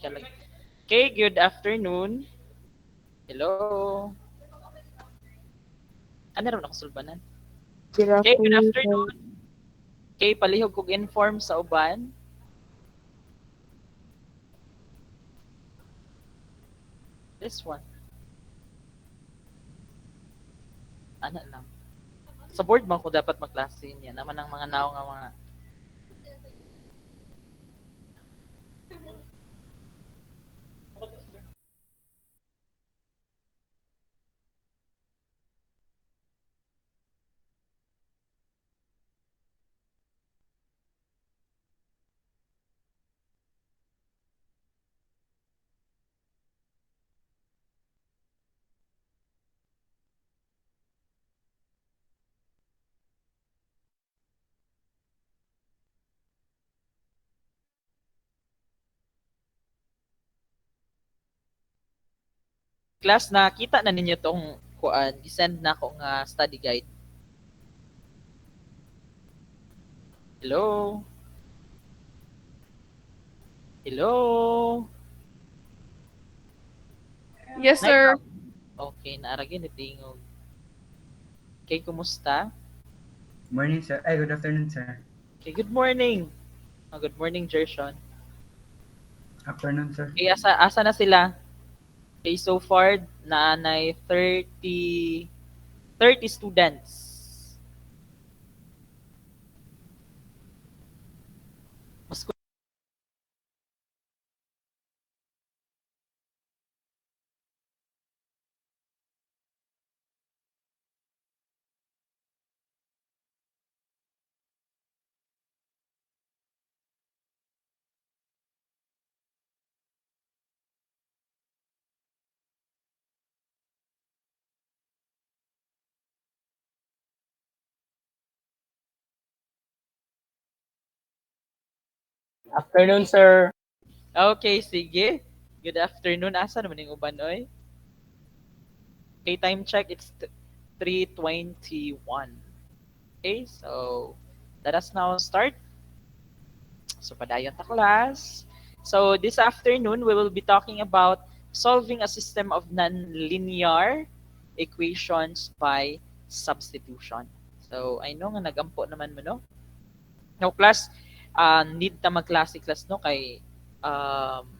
Okay, good afternoon. Hello. Ano ron ako sulbanan? Good Okay, good afternoon, sir. afternoon. Okay, palihog kog inform sa uban. This one. Ano lang. Sa board man ko dapat magklase niya. Naman ang mga naong nga mga class na kita na ninyo tong kuan. I-send na ako nga study guide. Hello. Hello. Yes, Nay, sir. okay, naaragin ni tingog. Okay, kumusta? Morning, sir. Ay, good afternoon, sir. Okay, good morning. Good morning, Jershon. Afternoon, sir. Okay, asa na sila? Okay, so far, naanay 30 students. Mas Afternoon, sir. okay, sige. Good afternoon. Asa naman yung uban, oy? Okay, time check. It's 3:21. Okay, so let us now start. So, padayon ta class. So, this afternoon, we will be talking about solving a system of nonlinear equations by substitution. So, I know nga nagampo naman mo, no? No, class, need ta mag-klase class, no? Kay um,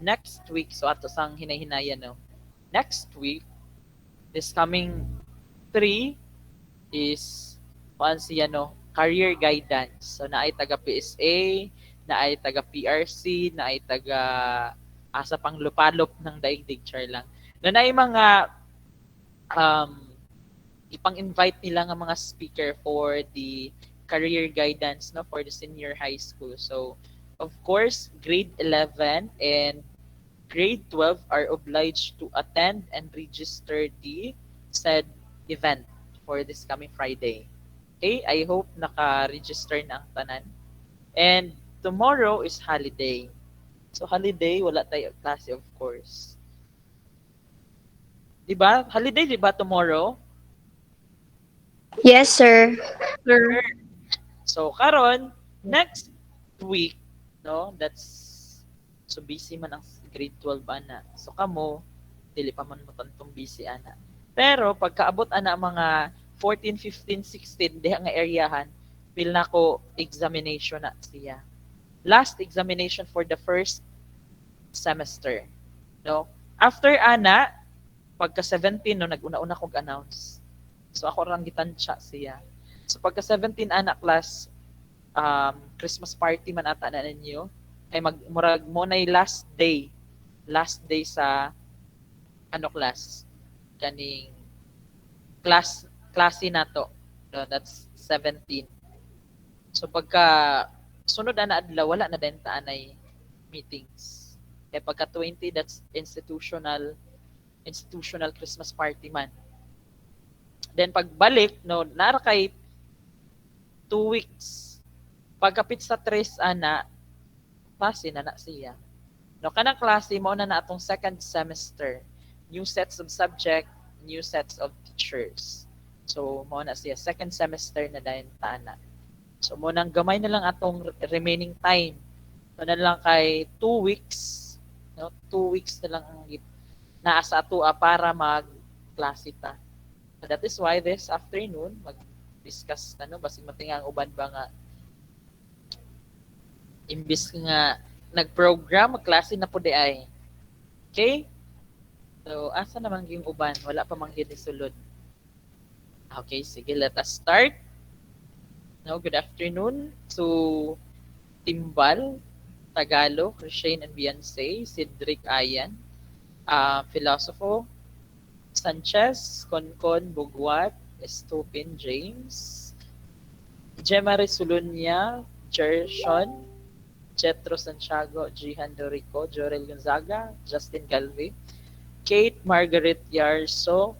next week, so ato sang hinay-hinayan, no? Next week, this coming 3 is kuan siya, no? Career guidance. So naay taga PSA, naay taga PRC, naay taga asa pang lupalop ng daigdig char lang. Na naay mga um, ipang-invite nila nga mga speaker for the career guidance, no, for the senior high school. So of course, grade 11 and grade 12 are obliged to attend and register the said event for this coming Friday. Okay, I hope naka-register na ang tanan. And tomorrow is holiday. So holiday, wala tayo klase of course. Diba? Holiday, diba tomorrow? Yes, sir. Sir. So karon next week, no, that's so busy man ang grade 12 ana. So kamo dili pa man mo tantong busy ana. Pero pagkaabot ana mga 14, 15, 16 diha nga areahan, feel na ko examination na siya. Last examination for the first semester, no? After ana, pagka 17 no naguna-una kog announce. So ako rang gitansya siya. So pagka 17 ana class, Christmas party man ata na ninyo, kay magmurag mo na last day sa ano class, kaning klase na to. No, that's 17. So pagka sunod na adlaw wala na din ta anay meetings. Kay pagka 20 that's institutional Christmas party man. Then pagbalik no nara kay 2 weeks. Pagkapit sa 3 ana klase na na siya. No, kanang klase mo na atong second semester. New sets of subject, new sets of teachers. So, mo na siya. Second semester na dahil tana. So, mo nang gamay na lang atong remaining time So na lang kay 2 weeks, no? 2 weeks na lang ang naa sa ato para mag-klase ta. So that is why this afternoon mag-discuss na no basig matingang uban ba nga imbis nga nag-program magklase na po di ay. Okay? So asa naman yung uban? Wala pa man gyud sulod. Okay, sige, let us start. No, good afternoon to Timbal, Tagalog, Shane and Beyonce, Cedric Ayan, Filosofo, Sanchez, Concon, Bugwat, Estupin, James, Gemma Resulunya, Gershon, Jetro Santiago, Jihan Dorico, Jorel Gonzaga, Justin Galvez, Kate Margaret Yarso,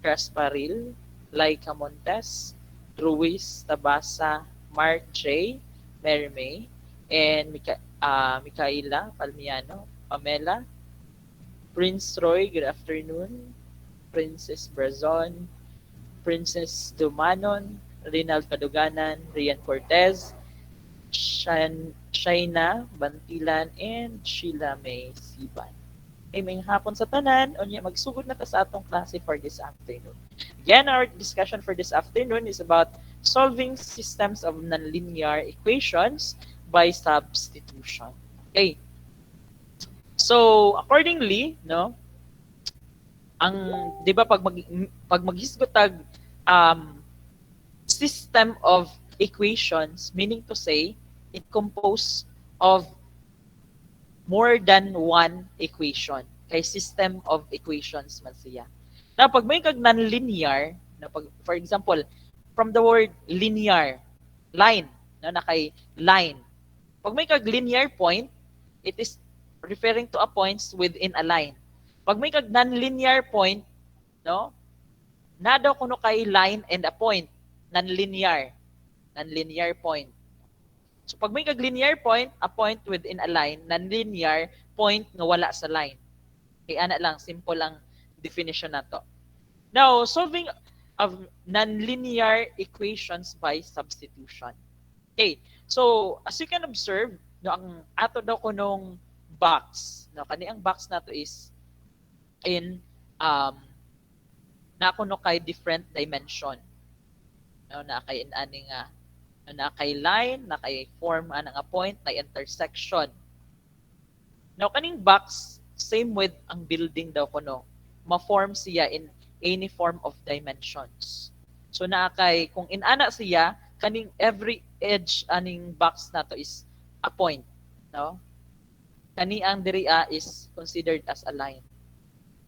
Crasparil, Laika Montes, Ruiz Tabasa, Mark J, Mary May, and Micaela Palmiano, Pamela, Prince Roy, good afternoon, Princess Brazon, Princess Dumanon, Rinald Paduganan, Rian Cortez, Shaina Bantilan, and Sheila May Siban. Ay may hapon sa tanan, unya magsugod na ta sa atong klase for this afternoon. Again, our discussion for this afternoon is about solving systems of nonlinear equations by substitution. Okay. So, accordingly, no, ang 'di ba pag maghisgot tag system of equations, meaning to say it composed of more than one equation. Kay system of equations man siya. Now, pag may kag nonlinear, na pag, for example, from the word linear, line, na kay line. Pag may kag linear point, it is referring to a points within a line. Pag may kag nonlinear point, no? Na daw kuno kay line and a point, nonlinear. Nonlinear point. So pag may kag linear point, a point within a line, nonlinear point nga wala sa line. Okay, ana lang, simple lang definition nato. Now, solving of nonlinear equations by substitution. Okay, so as you can observe, no, ang ato daw kunong box, no, kani ang box nato is in na kuno kay different dimension. No, na kay in ani nga na kay line, na kay form ana nga point, na intersection. Now kaning box same with ang building daw kuno, ma-form siya in any form of dimensions. So naa kay kung inana siya kaning every edge aning box nato is a point, no? Kani ang diri is considered as a line.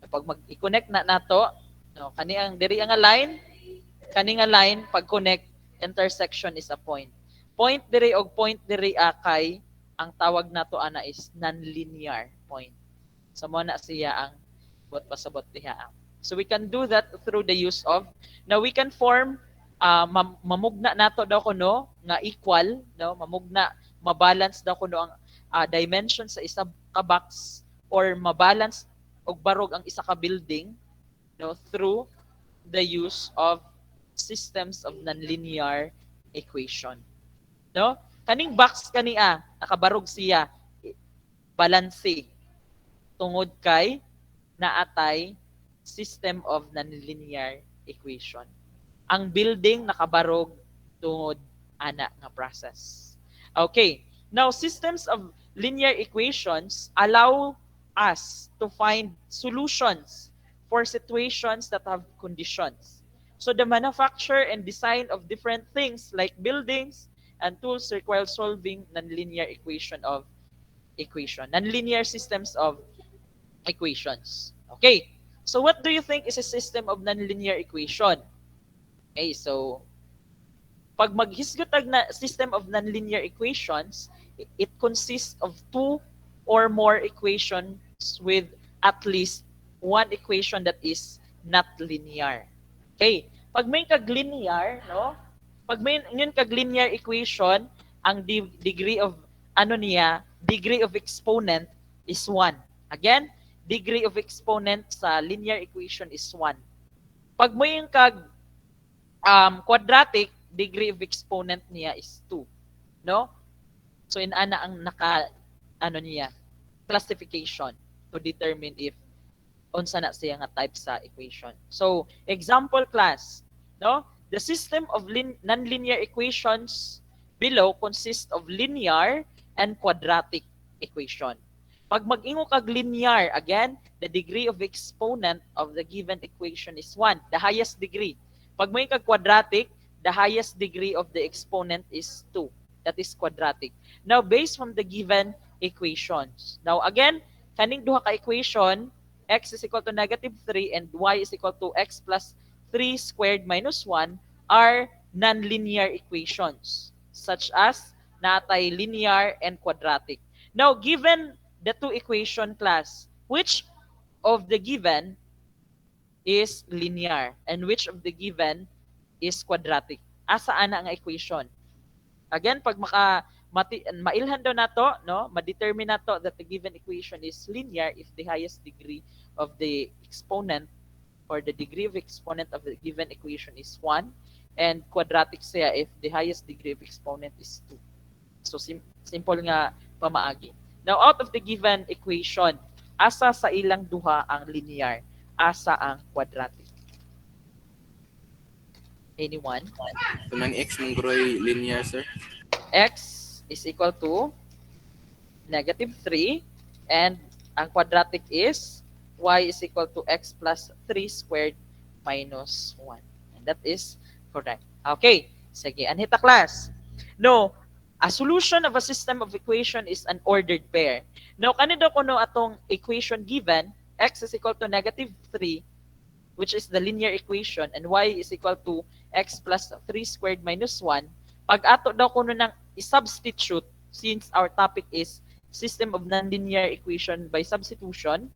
Pag mag-i-connect na nato, no, kani ang diri nga line, kani nga line pag connect intersection is a point. Point diri og point diri kay ang tawag nato ana is nonlinear point. So mo na siya ang bot pasabot diha. So we can do that through the use of, now we can form mamugna nato daw kuno nga equal, no, mamugna mabalance daw kuno ang dimension sa isa ka box or mabalance og barog ang isa ka building, no, through the use of systems of nonlinear equation. No? Kaning box kania nakabarog siya balanse tungod kay naatay system of nonlinear equation. Ang building nakabarog tungod ana nga process. Okay. Now, systems of linear equations allow us to find solutions for situations that have conditions. So the manufacture and design of different things like buildings and tools require solving nonlinear nonlinear systems of equations. Okay. So what do you think is a system of nonlinear equation? Okay, so pag maghisgot na system of nonlinear equations, it consists of two or more equations with at least one equation that is not linear. Okay, pag may kag-linear, no? Pag may yun kag-linear equation, ang degree of degree of exponent is 1. Again, degree of exponent sa linear equation is 1. Pag mo yung quadratic, degree of exponent niya is 2. No? So inana ang ano niya, classification to determine if unsa na siya nga type sa equation. So, example class, no? The system of nonlinear equations below consists of linear and quadratic equation. Pag mag-ingo kag linear, again, the degree of exponent of the given equation is 1, the highest degree. Pag may kag quadratic, the highest degree of the exponent is 2. That is quadratic. Now, based from the given equations. Now, again, kaning duha ka equation, x is equal to negative 3 and y is equal to x plus 3 squared minus 1 are nonlinear equations, such as natay linear and quadratic. Now, given the two equation class, which of the given is linear and which of the given is quadratic? Asa ana nga equation? Again, pag mailhan daw nato, no, ma-determine nato that the given equation is linear if the highest degree of the exponent or the degree of exponent of the given equation is 1 and quadratic siya if the highest degree of exponent is 2. So simple nga pamaagi. Now out of the given equation, asa sa ilang duha ang linear, asa ang quadratic? Anyone? Kanang x mong groy linear, sir. X is equal to negative 3 and ang quadratic is y is equal to x plus 3 squared minus 1. And that is correct. Okay, sige, anhita class. No, a solution of a system of equation is an ordered pair. Now, kanino kuno atong equation given, x is equal to negative 3, which is the linear equation, and y is equal to x plus 3 squared minus 1, pag ato daw kuno nang i-substitute, since our topic is system of nonlinear equation by substitution,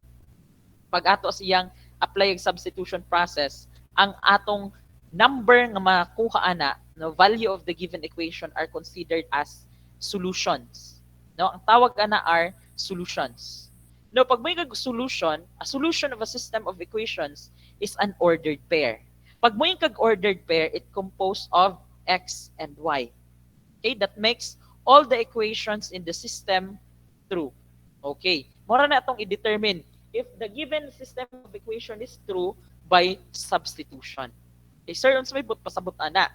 pag ato siyang apply ang substitution process, ang atong number nga makuha ana, no, value of the given equation are considered as solutions. No, ang tawag ana are solutions. No, pag may solution, a solution of a system of equations is an ordered pair. Pag may ordered pair, it composed of x and y. Okay, that makes all the equations in the system true. Okay, mora na itong i-determine if the given system of equation is true by substitution. Okay, sir, unsa may pasabot ana?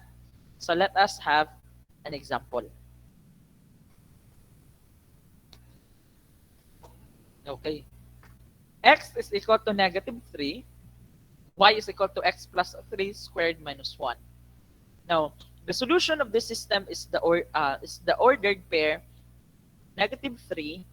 So let us have an example. Okay. X is equal to negative 3. Y is equal to x plus 3 squared minus 1. Now, the solution of this system is the ordered pair negative 3,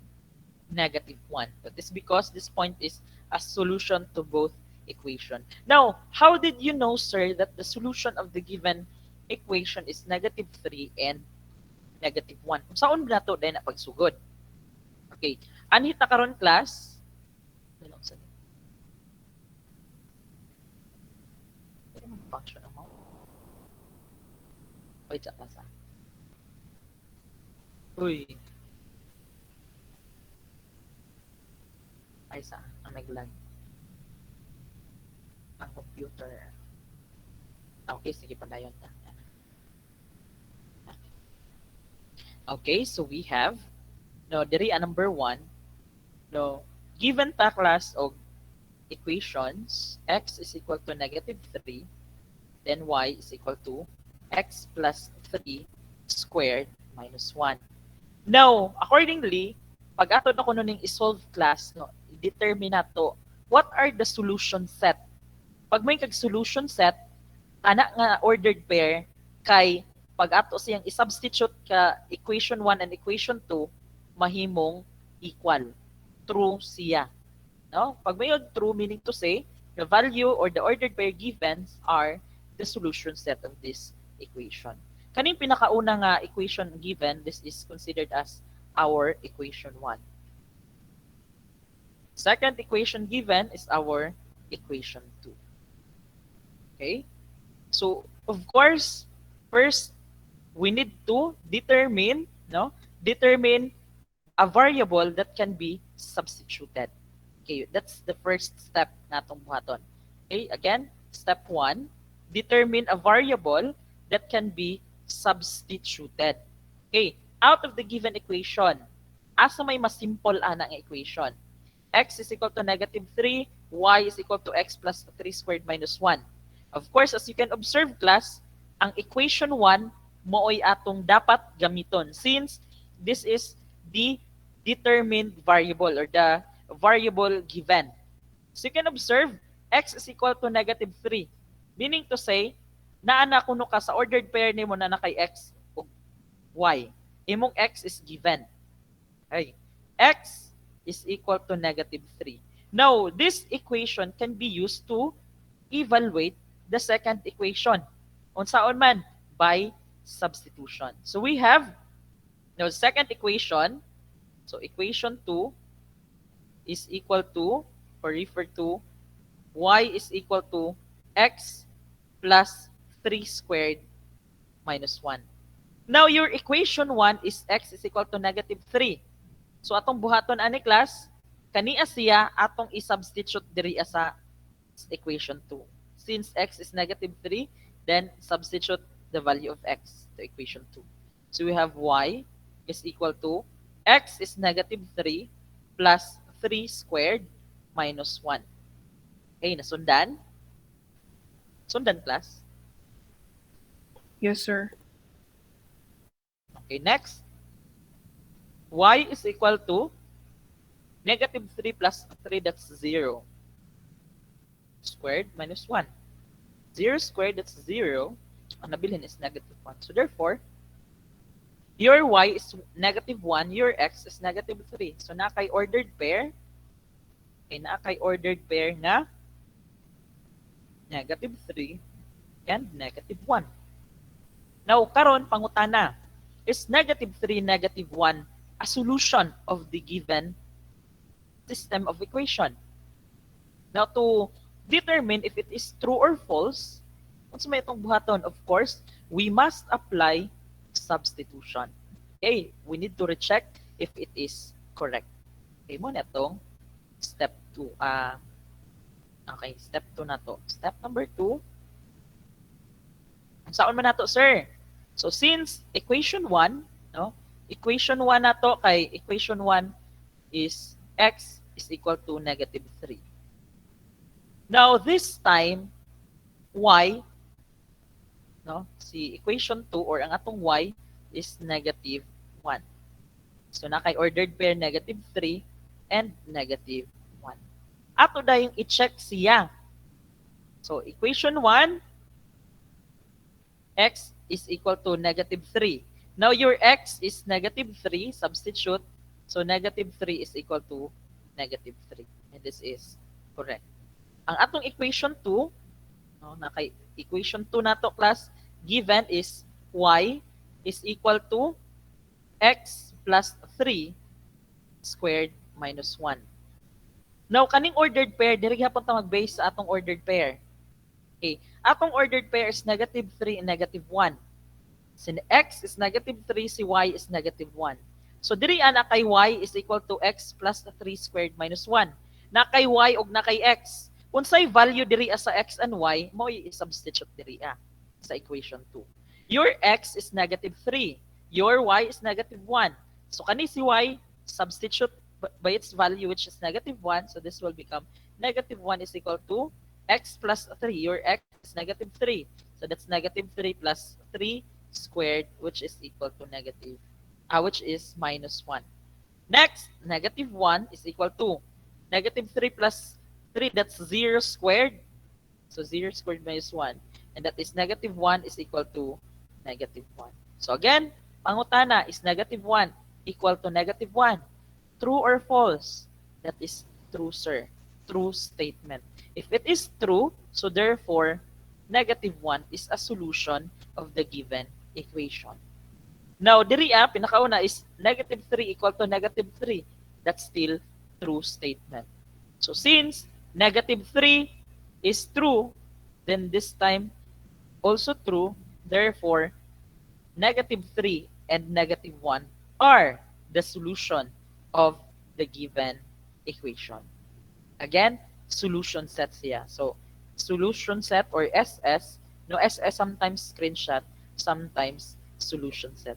negative 1. But this because this point is a solution to both equation. Now, how did you know, sir, that the solution of the given equation is negative 3 and negative 1? Kung saan na ito din na pagsugod? Okay. Anhita karon class. Function amount. Wait sa class. Uy. Ay sa ang naglag. Ang computer. Okay, sige padayon ta. Okay, so we have no diri number 1. No, given ta class of equations, x is equal to negative 3, then y is equal to x plus 3 squared minus 1. Now, accordingly, pag ato na kuno ning i-solve class, no, determine nato what are the solution set. Pag may kag solution set, ana nga ordered pair kay pag ato siyang i-substitute ka equation 1 and equation 2, mahimong equal. True siya. No? Pag may true, meaning to say, the value or the ordered pair givens are the solution set of this equation. Kaning pinakauna nga equation given, this is considered as our equation 1. Second equation given is our equation 2. Okay? So, of course, first, we need to determine a variable that can be substituted. Okay, that's the first step natong buhaton. Okay, again, step 1, determine a variable that can be substituted. Okay, out of the given equation, asa may mas simple ana nga equation. X is equal to negative 3, y is equal to x plus 3 squared minus 1. Of course, as you can observe class, ang equation 1 mooy atong dapat gamiton since this is the determined variable or the variable given. So you can observe x is equal to negative 3. Meaning to say, naana kuno ka sa ordered pair nimo na kay x o y. Imong x is given. Okay. X is equal to negative 3. Now, this equation can be used to evaluate the second equation. Unsaon man? By substitution. So we have now second equation. So equation 2 is equal to or refer to y is equal to x plus 3 squared minus 1. Now your equation 1 is x is equal to negative 3. So atong buhaton ani class, kaniya siya atong i-substitute diri sa equation 2. Since x is negative 3, then substitute the value of x to equation 2. So we have y is equal to x is negative 3 plus 3 squared minus 1. Okay, nasundan? Sundan class? Yes, sir. Okay, next. Y is equal to negative 3 plus 3, that's 0. Squared minus 1. 0 squared, that's 0. Ang nabilin is negative 1. So therefore, your y is negative 1, your x is negative 3. So na kay ordered pair, nga negative 3 and negative 1. Now, karon pangutana, is negative 3, negative 1 a solution of the given system of equation? Now, to determine if it is true or false, kung may itong buhaton, of course, we must apply substitution. Okay, we need to recheck if it is correct. Okay mo na itong step 2. Okay, step 2 na to. Step number 2. Saan man na to, sir? So, since equation 1, no? Equation 1 na to, kay equation 1 is x is equal to negative 3. Now, this time, y, no? Si equation 2 or ang atong y is negative 1. So, na kay ordered pair negative 3 and negative 1. Ato na yung i-check siya. So, equation 1, x is equal to negative 3. Now, your x is negative 3, substitute. So, negative 3 is equal to negative 3. And this is correct. Ang atong equation 2, no, na kay equation 2 na to class, given is y is equal to x plus 3 squared minus 1. Now, kaning ordered pair, diri hapon ta mag-base sa atong ordered pair. Okay. Atong ordered pair is negative 3 and negative 1. Si x is negative 3, si y is negative 1. So, diri na kay y is equal to x plus 3 squared minus 1. Na kay y og na kay x. Unsay value diri sa x and y, mo i-substitute diri sa equation 2. Your x is negative 3. Your y is negative 1. So, kani si y, substitute by its value, which is negative 1. So, this will become negative 1 is equal to x plus 3. Your x is negative 3. So, that's negative 3 plus 3 squared, which is equal to negative, which is minus 1. Next, negative 1 is equal to negative 3 plus 3, that's 0 squared. So, 0 squared minus 1. And that is negative 1 is equal to negative 1. So, again, pangutana is negative 1 equal to negative 1. True or false? That is true, sir. True statement. If it is true, so therefore, negative 1 is a solution of the given equation. Now, diri pinakauna is negative 3 equal to negative 3. That's still true statement. So, since negative 3 is true, then this time also true. Therefore, negative 3 and negative 1 are the solution of the given equation. Again, solution set siya. So, solution set or SS, no, SS sometimes screenshot, sometimes solution set.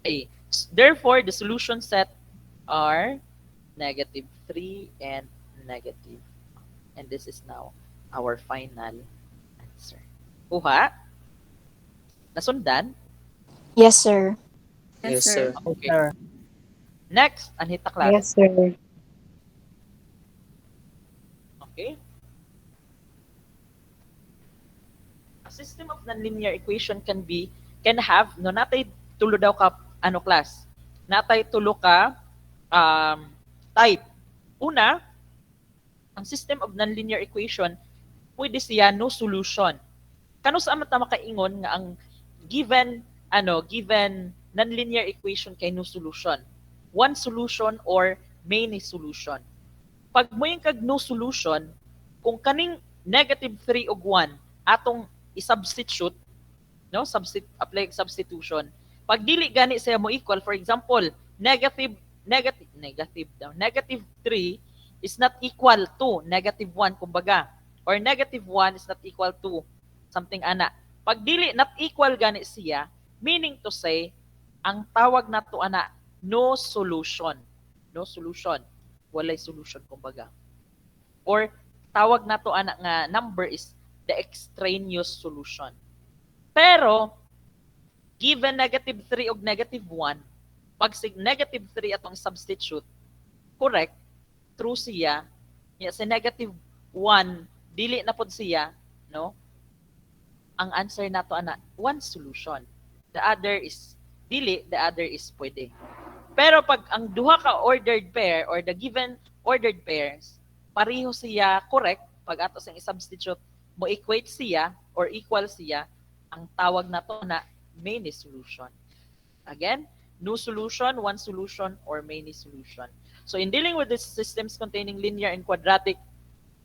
Okay. Therefore, the solution set are -3 and negative. And this is now our final answer. Kuha? Nasundan? Yes, sir. Yes, Yes, sir. sir. Okay. Next, anhita class. Yes, sir. Okay. A system of nonlinear equation can have no natay tulo daw ka ano class. Natay tulo ka type. Una, ang system of nonlinear equation pwede siya no solution. Kano sa amat na makaingon nga ang given nonlinear equation kay no solution. One solution or many solution. Pag mo yung kag no solution, kung kaning -3 ug 1 atong i-substitute, no? Apply substitution. Pag dili gani siya mo equal, for example, -3 is not equal to -1 kumbaga, or -1 is not equal to something ana. Pag dili not equal gani siya, meaning to say ang tawag nato ana no solution. No solution. Walay solution kumbaga. Or tawag nato ana nga number is the extraneous solution. Pero given -3 ug -1, pag sig -3 atong substitute, correct, true siya, nya sa -1 dili na pod siya, no? Ang answer nato ana one solution. The other is dili, the other is pwede. Pero pag ang duha ka ordered pair or the given ordered pairs, pareho siya correct, pag ato siyang i-substitute, mo equate siya or equal siya, ang tawag nato na many solution. Again, no solution, one solution, or many solution. So in dealing with these systems containing linear and quadratic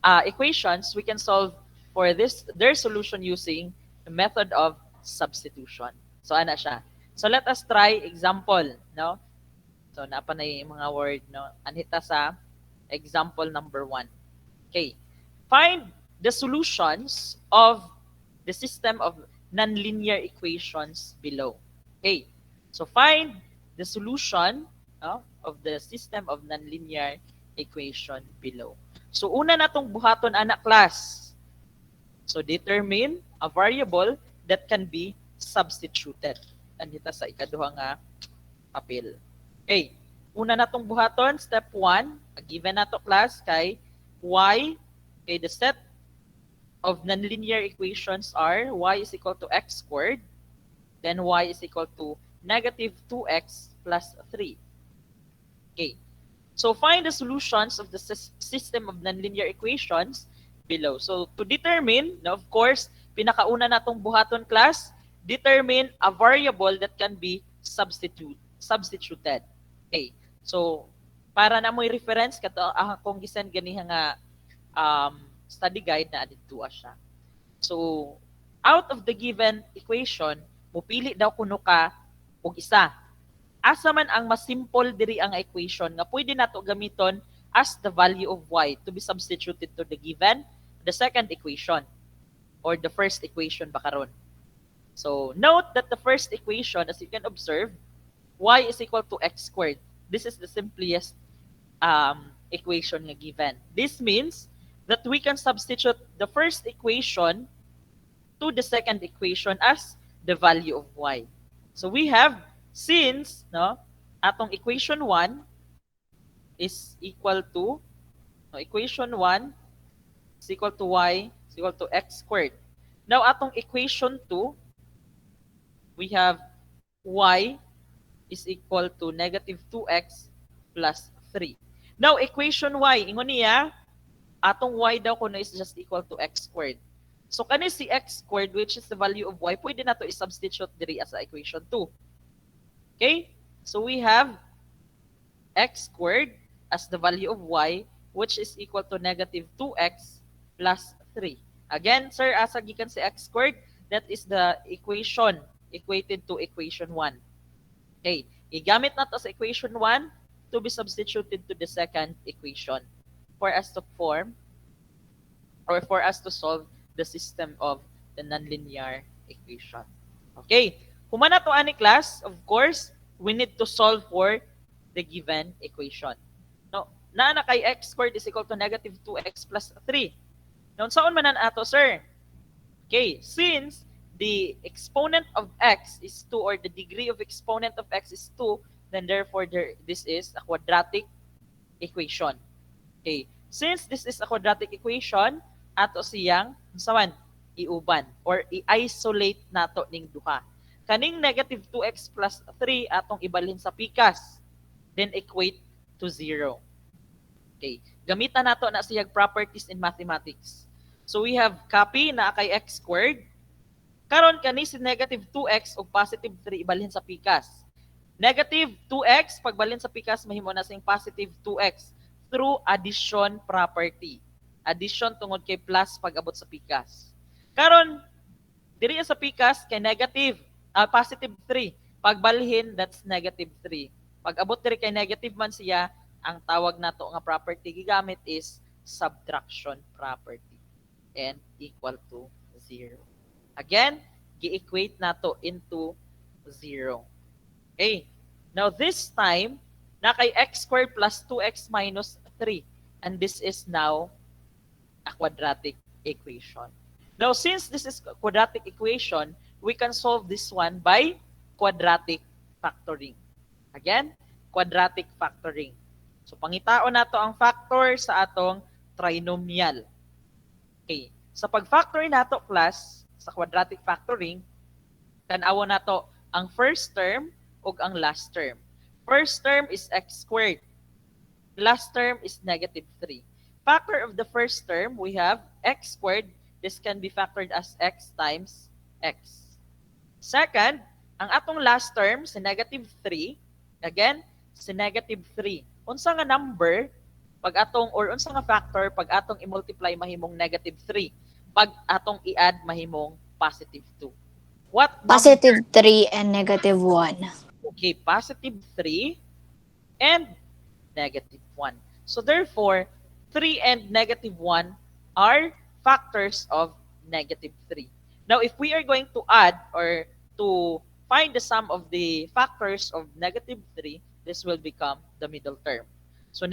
equations, we can solve for their solution using the method of substitution. So ana siya. So let us try example, no? So napa na yung mga word, no? Anhita sa example number 1. Okay. Find the solutions of the system of nonlinear equations below. Okay. So find the solution, no, of the system of nonlinear equation below. So una natong buhaton anak class. So determine a variable that can be substituted. Anita sa ikaduha nga papel. Okay. Una natong buhaton, step 1, given nato class kay y, okay, the set of nonlinear equations are y is equal to x squared, then y is equal to -2x plus 3. Okay. So find the solutions of the system of nonlinear equations below. So to determine, now of course, pinakauna natong buhaton class, determine a variable that can be substituted. Okay. So para na mo'y reference kato akong gisend ganiha nga study guide na adito siya. So out of the given equation, mupili daw kuno ka og isa. Asa man ang mas simple diri ang equation nga pwede nato gamiton as the value of y to be substituted to the given the second equation or the first equation ba karon. So note that the first equation, as you can observe, y is equal to x squared. This is the simplest equation nga given. This means that we can substitute the first equation to the second equation as the value of y. So we have, since no, atong equation 1 is equal to equation 1 is equal to y is equal to x squared. Now atong equation 2, we have y is equal to -2x plus 3. Now equation y, ingon niya atong y daw kuno is just equal to x squared. So kani si x squared, which is the value of y, pwede nato i-substitute diri as equation 2. Okay? So we have x squared as the value of y, which is equal to -2x plus 3. Again, sir, asa gikan si x squared, that is the equation equated to equation 1. Okay, igamit nato sa equation 1 to be substituted to the second equation for us to form or for us to solve the system of the nonlinear equation. Okay, humana to ani class, of course, we need to solve for the given equation. No, na kay x squared is equal to negative 2x plus 3. Now, saan man ato, sir? Okay, since the exponent of x is 2 or the degree of exponent of x is 2, then therefore this is a quadratic equation. Okay, since this is a quadratic equation, ato siyang saman iuban or i-isolate nato ning duha. Kaning negative 2x plus 3 atong ibalhin sa pikas, then equate to 0. Okay, gamitan nato na siyang properties in mathematics. So we have copy na kay x squared. Karon kani si negative 2x ug positive 3 ibalhin sa pikas. Negative 2x pagbalhin sa pikas mahimo na sing positive 2x through addition property. Addition tungod kay plus pag-abot sa pikas. Karon diri sa pikas kay negative positive 3. Pagbalhin that's negative 3. Pag-abot diri kay negative man siya, ang tawag nato nga property gigamit is subtraction property and equal to 0. Again, gi-equate nato into 0. Okay. Now this time, na kay x squared plus 2x minus 3. And this is now a quadratic equation. Now since this is a quadratic equation, we can solve this one by quadratic factoring. Again, quadratic factoring. So pangitaon nato ang factor sa atong trinomial. Okay. Sa pag-factor nato class sa quadratic factoring, tan-awo nato ang first term ug ang last term. First term is x squared. Last term is negative 3. Factor of the first term, we have x squared. This can be factored as x times x. Second, ang atong last term, si negative 3. Again, si negative 3. Unsa nga number, pag atong, or unsa nga factor, pag atong i-multiply mahimong negative 3. Pag atong i-add mahimong positive 2. What number? Positive 3 and negative 1. Okay, positive 3 and negative 1. So therefore, 3 and negative 1 are factors of negative 3. Now, if we are going to add or to find the sum of the factors of negative 3, this will become the middle term. So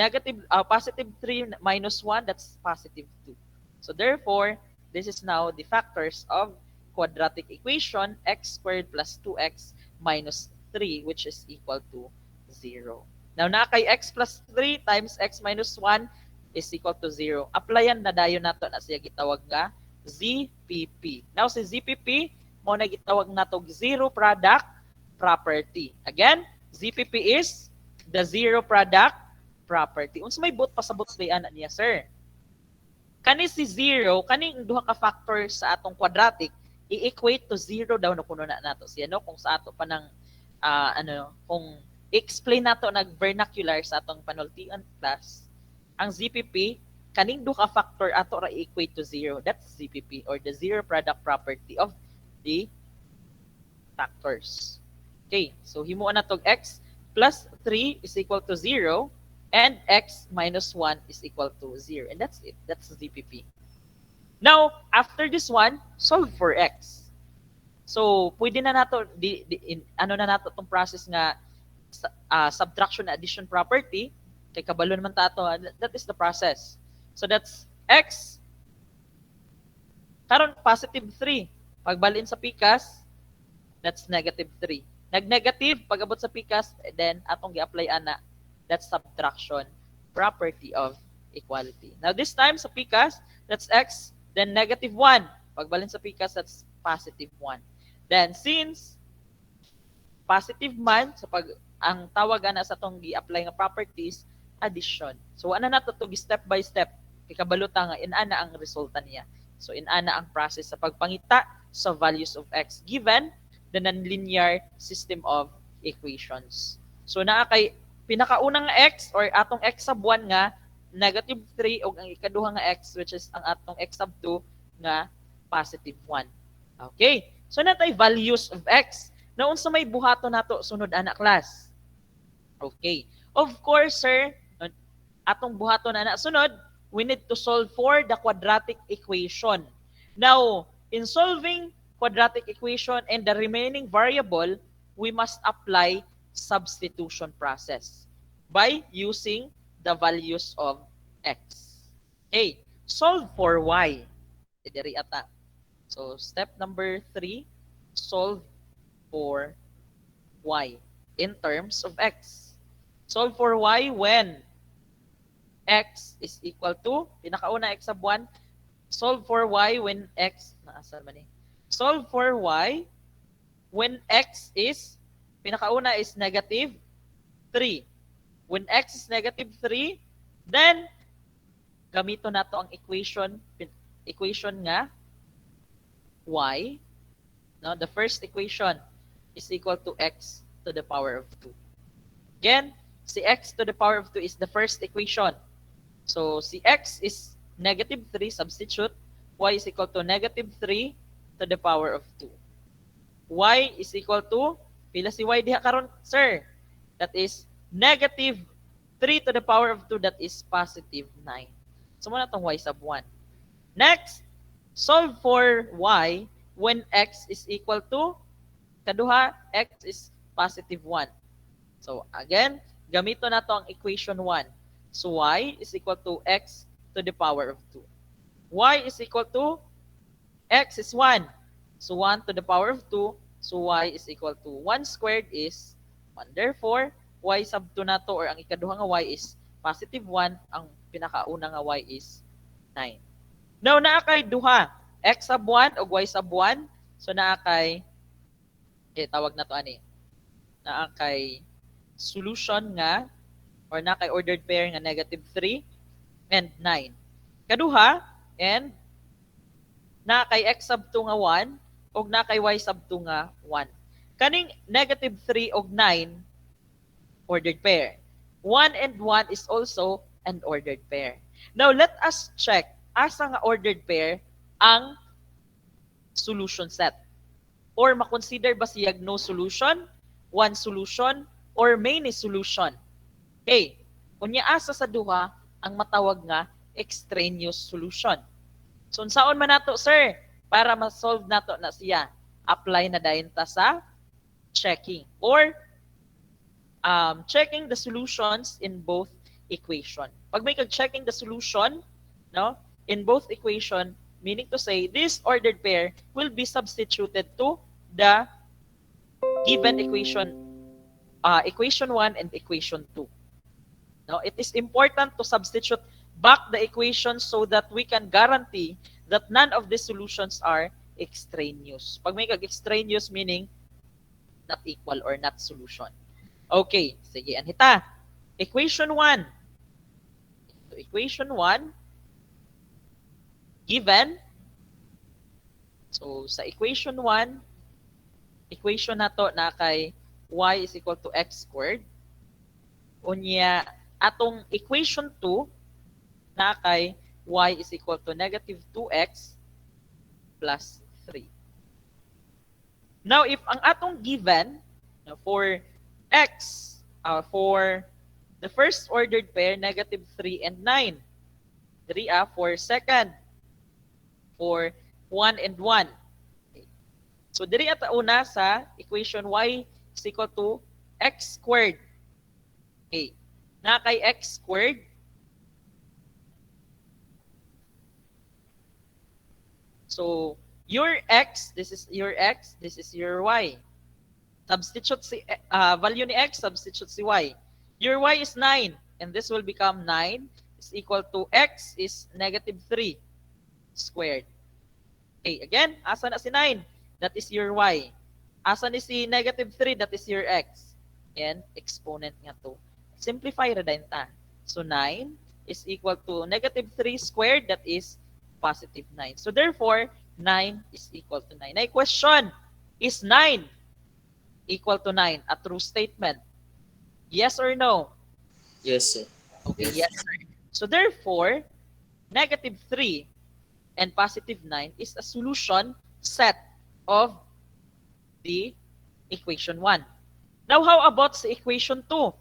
positive 3 minus 1, that's positive 2. So therefore, this is now the factors of quadratic equation x squared plus 2x minus 3, which is equal to 0. Now, na kay x plus 3 times x minus 1 is equal to 0. Applyan na dayon nato na siya gitawag nga ZPP. Now, si ZPP, mo na gitawag nato zero product property. Again, ZPP is the zero product property. Unsa may bot pasabot dayan niya, sir? Kani si 0, kaning duha ka factor sa atong quadratic, i-equate to 0 daw na kuno na nato siya, no? Kung sa ato pa ng kung explain nato nag vernacular sa atong panultian class, ang ZPP kaning duha ka factor ato ra equate to 0. That's ZPP or the zero product property of the factors. Okay, so himuon nato x plus 3 is equal to 0 and x minus 1 is equal to 0. And that's it. That's ZPP. Now, after this one, solve for x. So, pwede na nato ano na nato tong process nga subtraction and addition property. Kay kabalo naman tato, that is the process. So that's x. Karon positive 3. Pagbalin sa pikas, that's negative 3. Nag-negative, pag-abot sa pikas, then atong gi-apply ana, that's subtraction property of equality. Now this time sa pikas, that's x, then negative 1. Pagbalin sa pikas, that's positive 1. Then since positive man, sa ang tawag ana sa atong gi-apply nga properties, addition. So ana nato to step by step. Ikabaluta nga inana ang resulta niya. So inana ang process sa pagpangita sa values of x given the nonlinear system of equations. So naa kay pinakaunang nga x or atong x sub 1 nga negative 3 ug ang ikaduha nga x which is ang atong x sub 2 nga positive 1. Okay. So natay values of x. Na unsa may buhaton nato sunod ana class. Okay. Of course, sir, atong buhaton ana sunod, we need to solve for the quadratic equation. Now, in solving quadratic equation and the remaining variable, we must apply substitution process. by using the values of x. Okay, solve for y. Diri ata. So step number 3, solve for y in terms of x. Solve for y when x is equal to, pinakauna x sub 1, solve for y when x, naasan man eh? Solve for y when x is, pinakauna is negative 3. When x is negative 3, then gamito nato ang equation nga y, no? The first equation is equal to x to the power of 2. Again, si x to the power of 2 is the first equation. So, si x is negative 3, substitute. Y is equal to negative 3 to the power of 2. Y is equal to, pila si y diha karon, sir? That is negative 3 to the power of 2, that is positive 9. So, muna itong y sub 1. Next, solve for y when x is equal to, kaduha, x is positive 1. So, again, gamito na to ang equation 1. So, y is equal to x to the power of 2. Y is equal to, x is 1. So, 1 to the power of 2. So, y is equal to 1 squared is 1. Therefore, y sub 2 na to, or ang ikaduha nga y is positive 1. Ang pinakauna nga y is 9. Now, naakay duha, x sub 1 o y sub 1. So, naakay, tawag na to ani, naakay solution nga, or naakay ordered pair nga negative 3 and 9. Kaduha, and naakay x sub 2 nga 1, o naakay y sub 2 nga 1. Kaning negative 3 og 9, ordered pair. 1 and 1 is also an ordered pair. Now, let us check asa nga ordered pair ang solution set. Or makonsider ba siyag no solution, one solution, or many solution? Okay, kunya asa sa duha ang matawag nga extraneous solution. So, unsaon man nato, sir, para ma-solve nato na siya? Apply na dayon ta sa checking, or checking the solutions in both equation. Pag may kag-checking the solution, no, in both equation, meaning to say, this ordered pair will be substituted to the given equation, equation 1 and equation 2. Now, it is important to substitute back the equations so that we can guarantee that none of these solutions are extraneous. Pag may kag-extraneous, meaning not equal or not solution. Okay, sige, anhita. Equation 1. So, equation 1, given. So, sa equation 1, equation na to na kay y is equal to x squared. Unya, atong equation 2, na kay y is equal to negative 2x plus 3. Now, if ang atong given for x, for the first ordered pair, negative 3 and 9. 3 for second, for 1 and 1. Okay. So, diri ata una sa equation y is equal to x squared. Okay. Na kay x squared, so your x, this is your x, this is your y. Substitute si value ni x, substitute si y. Your y is 9, and this will become 9 is equal to x is negative 3 squared. Okay, again, asa na si 9? That is your y. Asa ni si negative 3? That is your x. And exponent nga to. Simplify ra din ta. So 9 is equal to negative 3 squared, that is positive 9. So therefore, 9 is equal to 9. Now, question, is 9 equal to 9 a true statement? Yes or no? Yes, sir. Okay, yes, sir. So therefore, negative 3 and positive 9 is a solution set of the equation 1. Now, how about sa equation 2?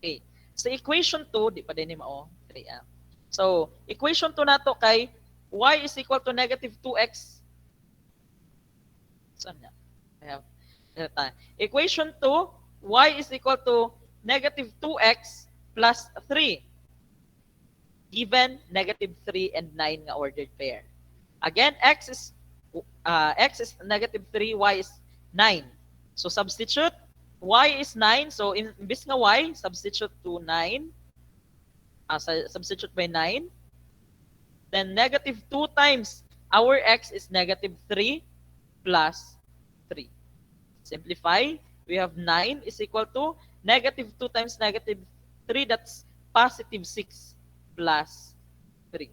Okay. Sa equation 2, di pa din ni mao. So, equation 2 nato kay y is equal to negative 2x. Saan na? Equation 2, y is equal to negative 2x plus 3. Given negative 3 and 9 nga ordered pair. Again, x is negative 3, y is 9. So substitute, y is 9. So imbis nga y, substitute to 9. Substitute by 9. Then negative 2 times our x is negative 3 plus 3. Simplify, we have 9 is equal to negative 2 times negative 3, that's positive 6 plus 3.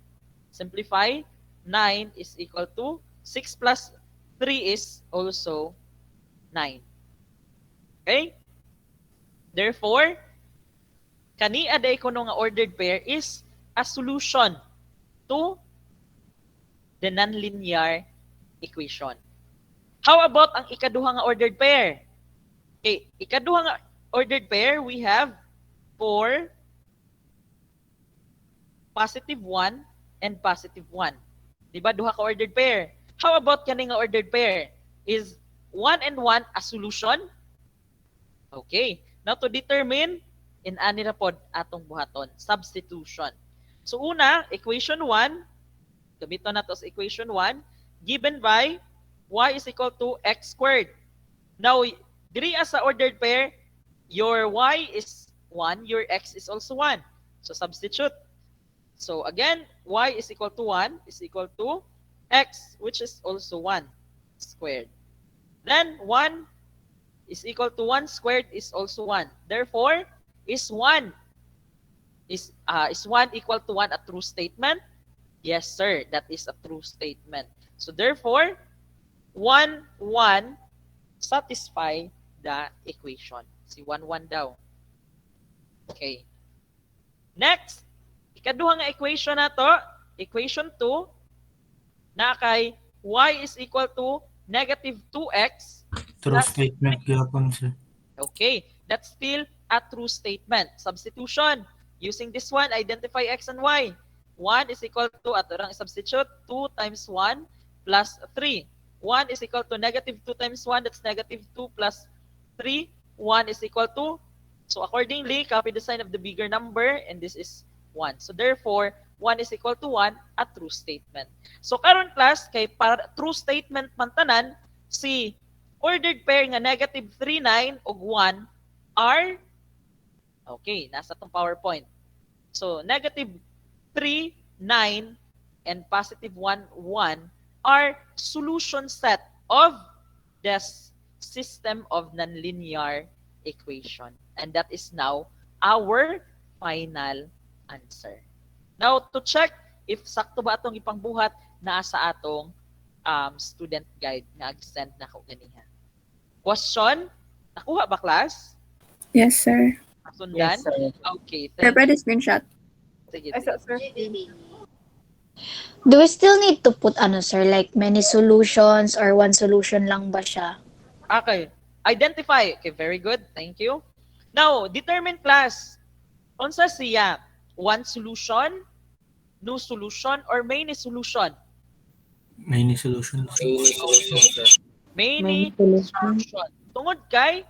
Simplify, 9 is equal to 6 plus 3 is also 9. Okay? Therefore, kani aday ko nga ordered pair is a solution to the nonlinear equation. How about ang ikaduha nga ordered pair? Okay, ikaduha nga ordered pair, we have 4, positive 1, and positive 1. Diba, duha ka ordered pair. How about kani nga ordered pair? Is 1 and 1 a solution? Okay. Now to determine, in ani na pod atong buhaton, substitution. So una, equation 1, gamiton nato sa equation 1, given by y is equal to x squared. Now, diri as a ordered pair, your y is 1, your x is also 1. So substitute. So again, y is equal to 1 is equal to x, which is also 1 squared. Then 1 is equal to 1 squared is also 1. Therefore, is 1 equal to 1 a true statement? Yes, sir. That is a true statement. So therefore, 1, 1 satisfy the equation. Si 1, 1 daw. Okay. Next, ikaduha nga equation na to, equation 2, na kay y is equal to negative 2x. True statement gyapon sir. Okay, that's still a true statement. Substitution. Using this one, identify x and y. 1 is equal to, ato lang substitute, 2 times 1 plus 3. 1 is equal to negative 2 times 1, that's negative 2 plus 3. 1 is equal to, so accordingly, copy the sign of the bigger number, and this is 1. So therefore, 1 is equal to 1, a true statement. So karon class, kay para true statement man tanan, si ordered pair nga negative 3, 9 ug 1 are, okay, nasa tong PowerPoint. So negative 3, 9, and positive 1, 1 are solution set of the system of nonlinear equation. And that is now our final answer. Now, to check if sakto ba atong ipangbuhat, naa sa atong student guide nga ag-send na ko ganiha. Question? Nakuha ba, class? Yes, sir. Sundan? Yes, sir. Okay. Sir, pwede screenshot. Sige, Ay, sige. sir. Do we still need to put sir, like many solutions or one solution lang ba siya? Okay. Identify. Okay, very good. Thank you. Now, determine class. Unsa siya? One solution, no solution, or many solution? Many solutions. Many solution. Tungod kay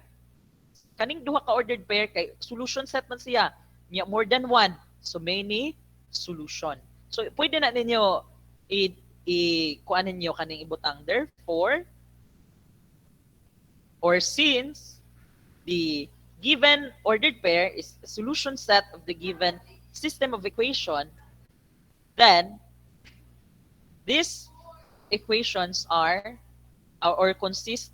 kaning duha ka ordered pair kay solution set man siya. Nya more than one. So many solution. So pwede na ninyo kuan ninyo kaning ibutang therefore or since the given ordered pair is a solution set of the given system of equation, then these equations are or consist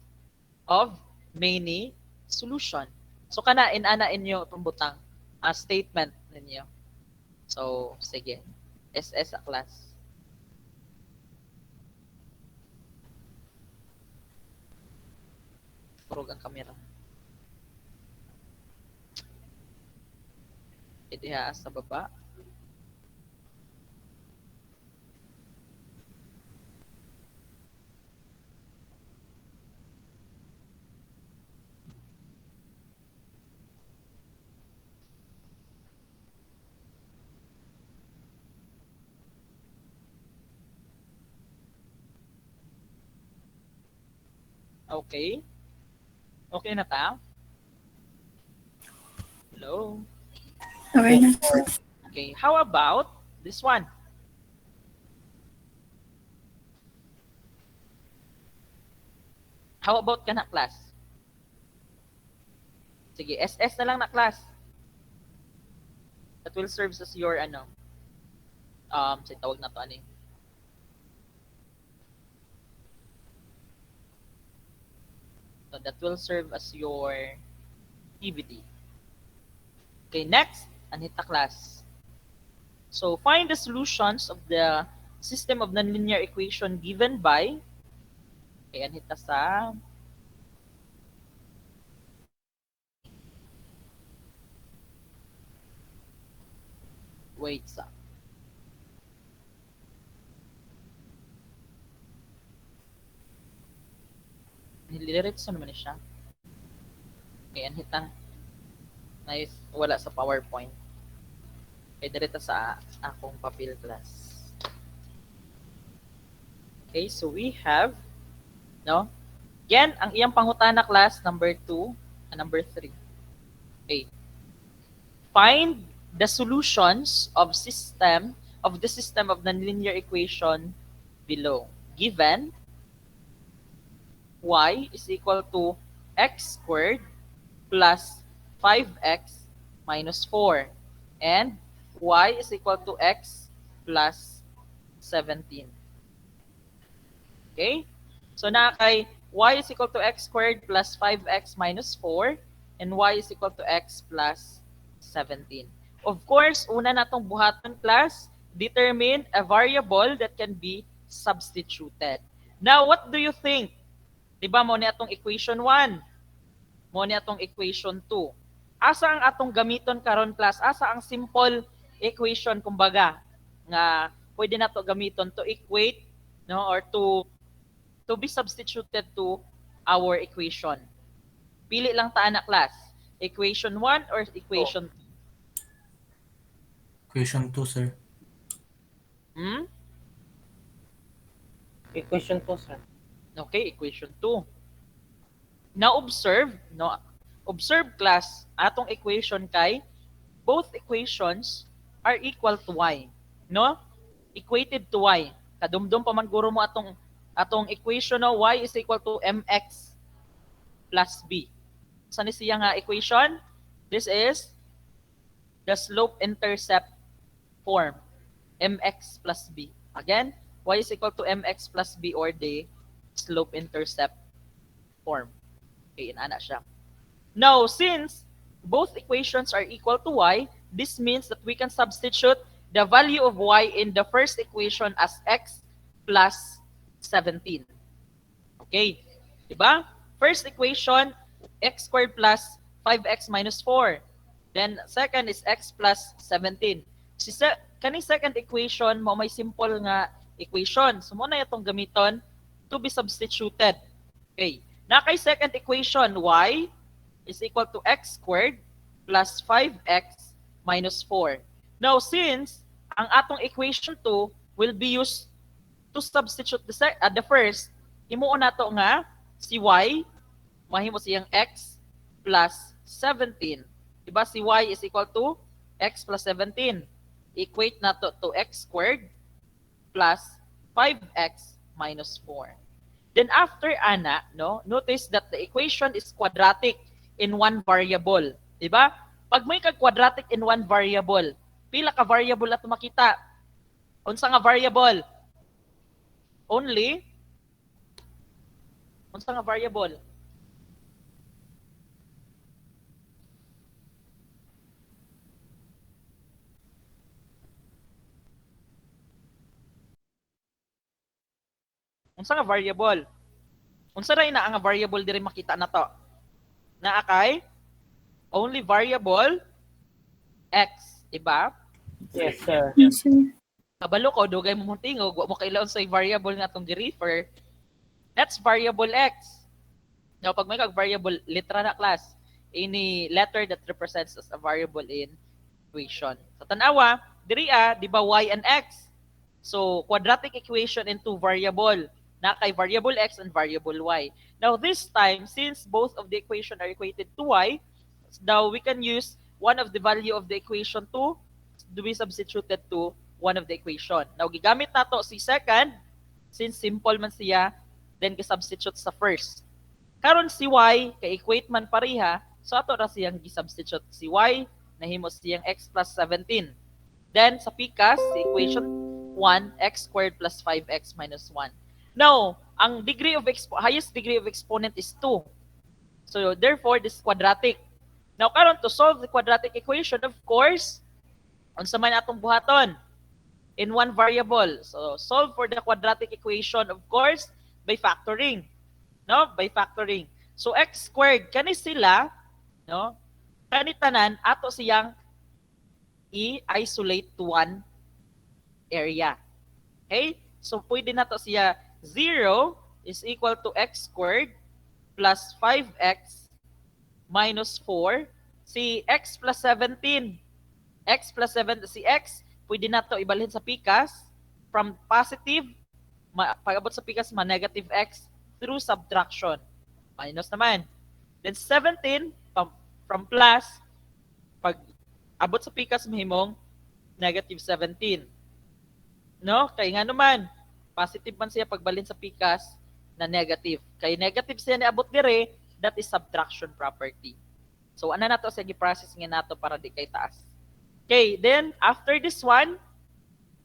of many solution. So kana inana inyo pambutang statement ninyo. So sige. SS a class. Turog ang kamera. Diha sa baba. Okay. Okay na ta? Hello? Okay na, sir. Okay, how about this one? How about ka na, class? Sige, SS na lang na, class. That will serve as your, say, tawag na to, So that will serve as your activity. Okay, next, anita class. So find the solutions of the system of nonlinear equation given by, okay, anita sa wait sa niliretso naman siya. Okay, anhitang nice, wala sa PowerPoint. Okay, direta sa akong papel class. Okay, so we have, no? Again, ang iyang pangutana class, number 2 and number 3. Okay. Find the solutions of the system of nonlinear equation below. Given y is equal to x squared plus 5x minus 4 and y is equal to x plus 17. Okay? So na kay y is equal to x squared plus 5x minus 4 and y is equal to x plus 17. Of course, una natong buhaton, class, determine a variable that can be substituted. Now, what do you think? Diba mo ni atong equation 1? Mo ni atong equation 2. Asa ang atong gamiton karon, class? Asa ang simple equation, kumbaga, nga pwede nato gamiton to equate, no, or to be substituted to our equation? Pili lang ta na, class. Equation 1 or equation 2? Equation 2, sir. Equation 2, sir. Okay, equation 2. Now observe, no? Observe, class, atong equation kay both equations are equal to y, no? Equated to y. Kadumdum pa man guro mo atong equation, no? Y is equal to mx plus b. Saan siya nga equation? This is the slope-intercept form, mx plus b. Again, y is equal to mx plus b, or the slope-intercept form. Okay, inana siya. Now, since both equations are equal to y, this means that we can substitute the value of y in the first equation as x plus 17. Okay, diba? First equation, x squared plus 5x minus 4. Then, second is x plus 17. Kaning second equation, may simple nga equation. So, muna itong gamiton to be substituted. Okay. Na kay second equation, y is equal to x squared plus 5x minus 4. Now, since ang atong equation 2 will be used to substitute the first, himuon nato nga si y, mahimo siyang x plus 17. Diba si y is equal to x plus 17. Equate nato to x squared plus 5x minus 4. Then after ana, no, notice that the equation is quadratic in one variable, di ba? Pag may quadratic in one variable, pila ka variable ato makita? Unsa nga variable? Only unsa nga variable? Unsa nga variable? Unsa ra ina nga variable diri makita nato? Naa kay only variable x, diba? Yes, sir. Yes, sir. Kabalo ko dugay mo tingog, wa mo kailangan sa variable nga tong gi-refer. That's variable x. Now pag may kag variable literal na, class, any letter that represents as a variable in equation. Sa tanawa, diri di ba y and x? So quadratic equation in two variable, na kay variable x and variable y. Now this time, since both of the equation are equated to y, now we can use one of the value of the equation to be substituted to one of the equation. Now, gigamit nato si second, since simple man siya, then gi-substitute sa first. Karon si y, kay equate man pareha, so ato ra siyang gi-substitute si y, nahimo siyang x plus 17. Then, sa pikas, si equation 1, x squared plus 5x minus 1. Now, ang highest degree of exponent is 2. So, therefore, this is quadratic. Now, karon to solve the quadratic equation, of course, unsa man atong buhaton? In one variable. So, solve for the quadratic equation, of course, by factoring. No? By factoring. So, x squared, kani sila, no? Kani tanan, ato siyang i-isolate to one area. Okay? So, pwede na to siya 0 is equal to x squared plus 5x minus 4. Si x plus 17. X plus 7. Si x, pwede na to ibalhin sa pikas. From positive, pag-abot sa pikas, negative x through subtraction. Minus naman. Then 17, from plus, pag abot sa pikas, mahimong negative 17. No? Kaya nga naman, positive man siya pagbalhin sa pikas na negative. Kaya negative siya ni abot dire, that is subtraction property. So, ano na to, sige, process nga nato para di kay taas. Okay, then, after this one,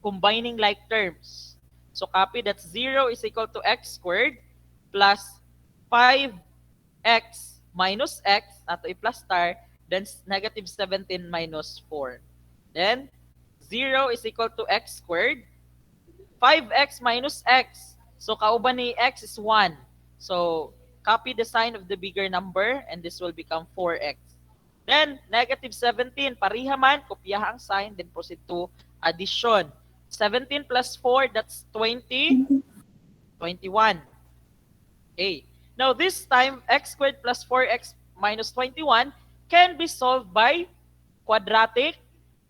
combining like terms. So, copy that 0 is equal to x squared plus 5x minus x, ato i-plus star, then negative 17 minus 4. Then, 0 is equal to x squared, 5x minus x. So, kauban ni x is 1. So, copy the sign of the bigger number and this will become 4x. Then, negative 17, pariha man, kopyaha ang sign, then proceed to addition. 17 plus 4, that's 20, 21. Okay. Now, this time, x squared plus 4x minus 21 can be solved by quadratic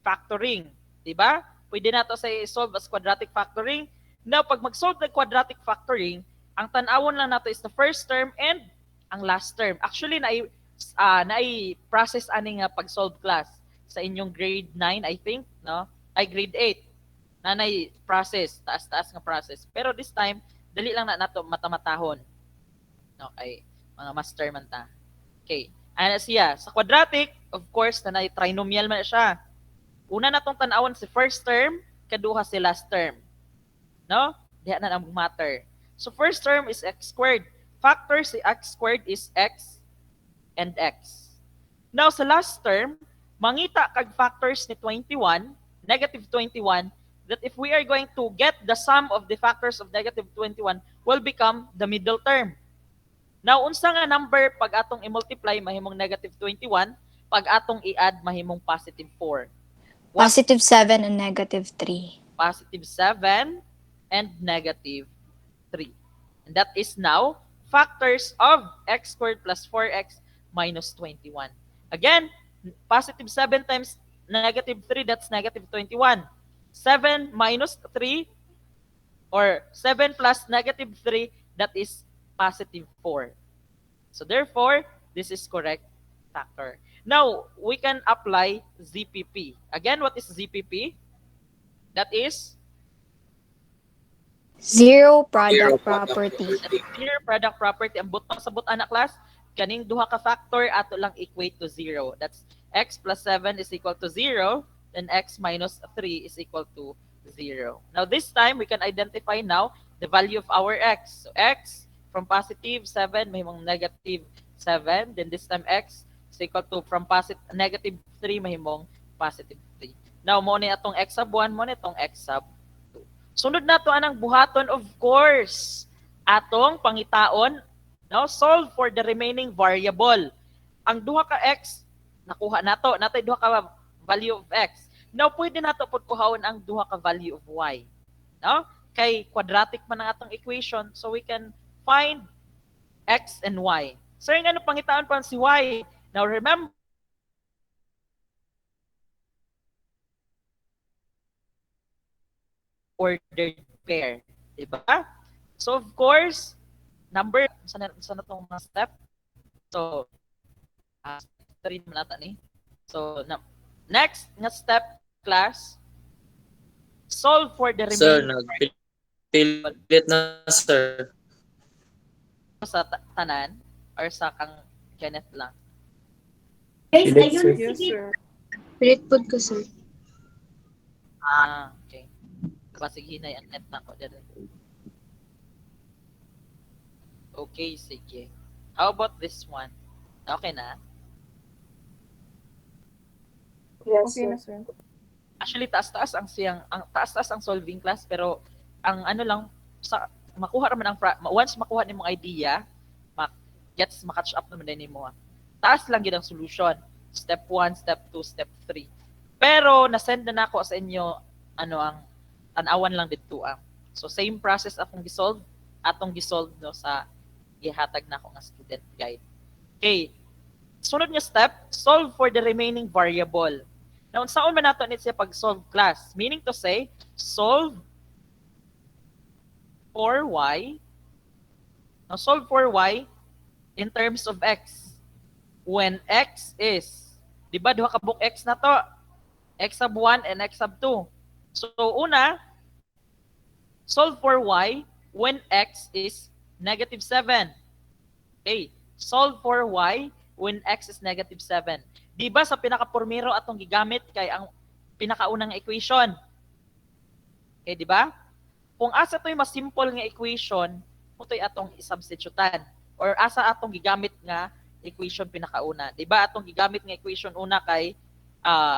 factoring. Diba? Pwede na ito sa solve as quadratic factoring. Now, pag mag-solve ng quadratic factoring, ang tanawon lang nato is the first term and ang last term. Actually, na-process ani nga pag-solve class sa inyong grade 9, I think, no? Ay, grade 8. Na na-process, taas-taas nga process. Pero this time, dali lang na nato matamatahon. Okay, mga master man ta. Okay, ano siya? Sa quadratic, of course, na trinomial man siya. Una na itong tanawon si first term, kaduha si last term. No? Diha na ang matter. So first term is x squared. Factor si x squared is x and x. Now sa last term, mangita kag factors ni 21, negative 21, that if we are going to get the sum of the factors of negative 21 will become the middle term. Now, unsa nga number pag atong i-multiply mahimong negative 21, pag atong i-add mahimong positive 4. Positive 7 and negative 3. Positive 7 and negative 3. And that is now factors of x squared plus 4x minus 21. Again, positive 7 times negative 3, that's negative 21. 7 minus 3 or 7 plus negative 3, that is positive 4. So therefore, this is correct factor. Now, we can apply ZPP. Again, what is ZPP? That is Zero product property. zero product property. Ang butang sa butang na class, kaning duha ka factor ato lang equate to 0. That's x plus 7 is equal to 0, then x minus 3 is equal to 0. Now this time, we can identify now the value of our x. So x from positive 7, mahimong negative 7. Then this time x is equal to from negative 3, mahimong positive 3. Now, mo ni atong x sub 1, mo ni atong x sub 2. Sunod na to anang buhaton, of course. Atong pangitaon, no? Solve for the remaining variable. Ang duha ka x, nakuha nato. Natay duha ka value of x. Now, pwede nato pod kuhaon ang duha ka value of y. No? Kay quadratic man ang atong equation, so we can find x and y. So, yung ano pangitaon pa si y. Now, remember, ordered pair. Diba? So, of course, number, saan na itong mga step? So, 3 naman nata ni. So, next nga step, class, solve for the Sir, remaining nagpilit na, sir. sa tanan or sa kang Kenneth lang. Guys, Pilit, ayun, sir. sige. Yes, sir. Pilit po ko, sir. Okay. Sige, hinay ang net na ko dyan. Okay, sige. How about this one? Okay na? Yes, Okay na, sir. Actually, taas-taas ang solving class, pero ang ano lang, sa makuha naman once makuha ni mong idea, makatch up naman din mo. Taas lang yun ang solution. Step 1, step 2, step 3. Pero, nasend na ako sa inyo, ang tanawan lang dito. So, same process atong gisolve no, sa gihatag na ako nga student guide. Okay. Sunod nga step, solve for the remaining variable. Now, saan man nato siya pag-solve class? Meaning to say, solve for y. Now, solve for y in terms of x. When x is, di ba, duha ka book x na to? X sub 1 and x sub 2. So, una, solve for y when x is negative 7. Okay. Solve for y when x is negative 7. Di ba sa pinaka-pormiro atong gigamit kay ang pinakaunang equation? Okay, di ba? Kung asa to'y mas simple nga equation, mo to'y atong isubstitutan. Or asa atong gigamit nga equation pinakauna. Di ba atong gigamit nga equation una kay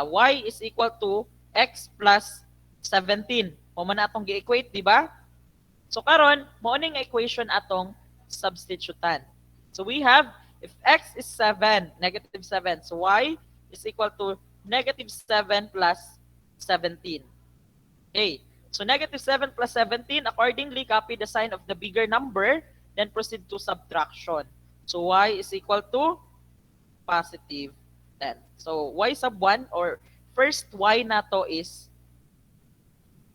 y is equal to x plus 17. O man atong gi-equate, di ba? So karon, mo ning equation atong substitutan. So we have, if x is 7, negative 7, so y is equal to negative 7 plus 17. Okay, so negative 7 plus 17, accordingly, copy the sign of the bigger number, then proceed to subtraction. So y is equal to positive 10. So y sub 1, or first y na to is,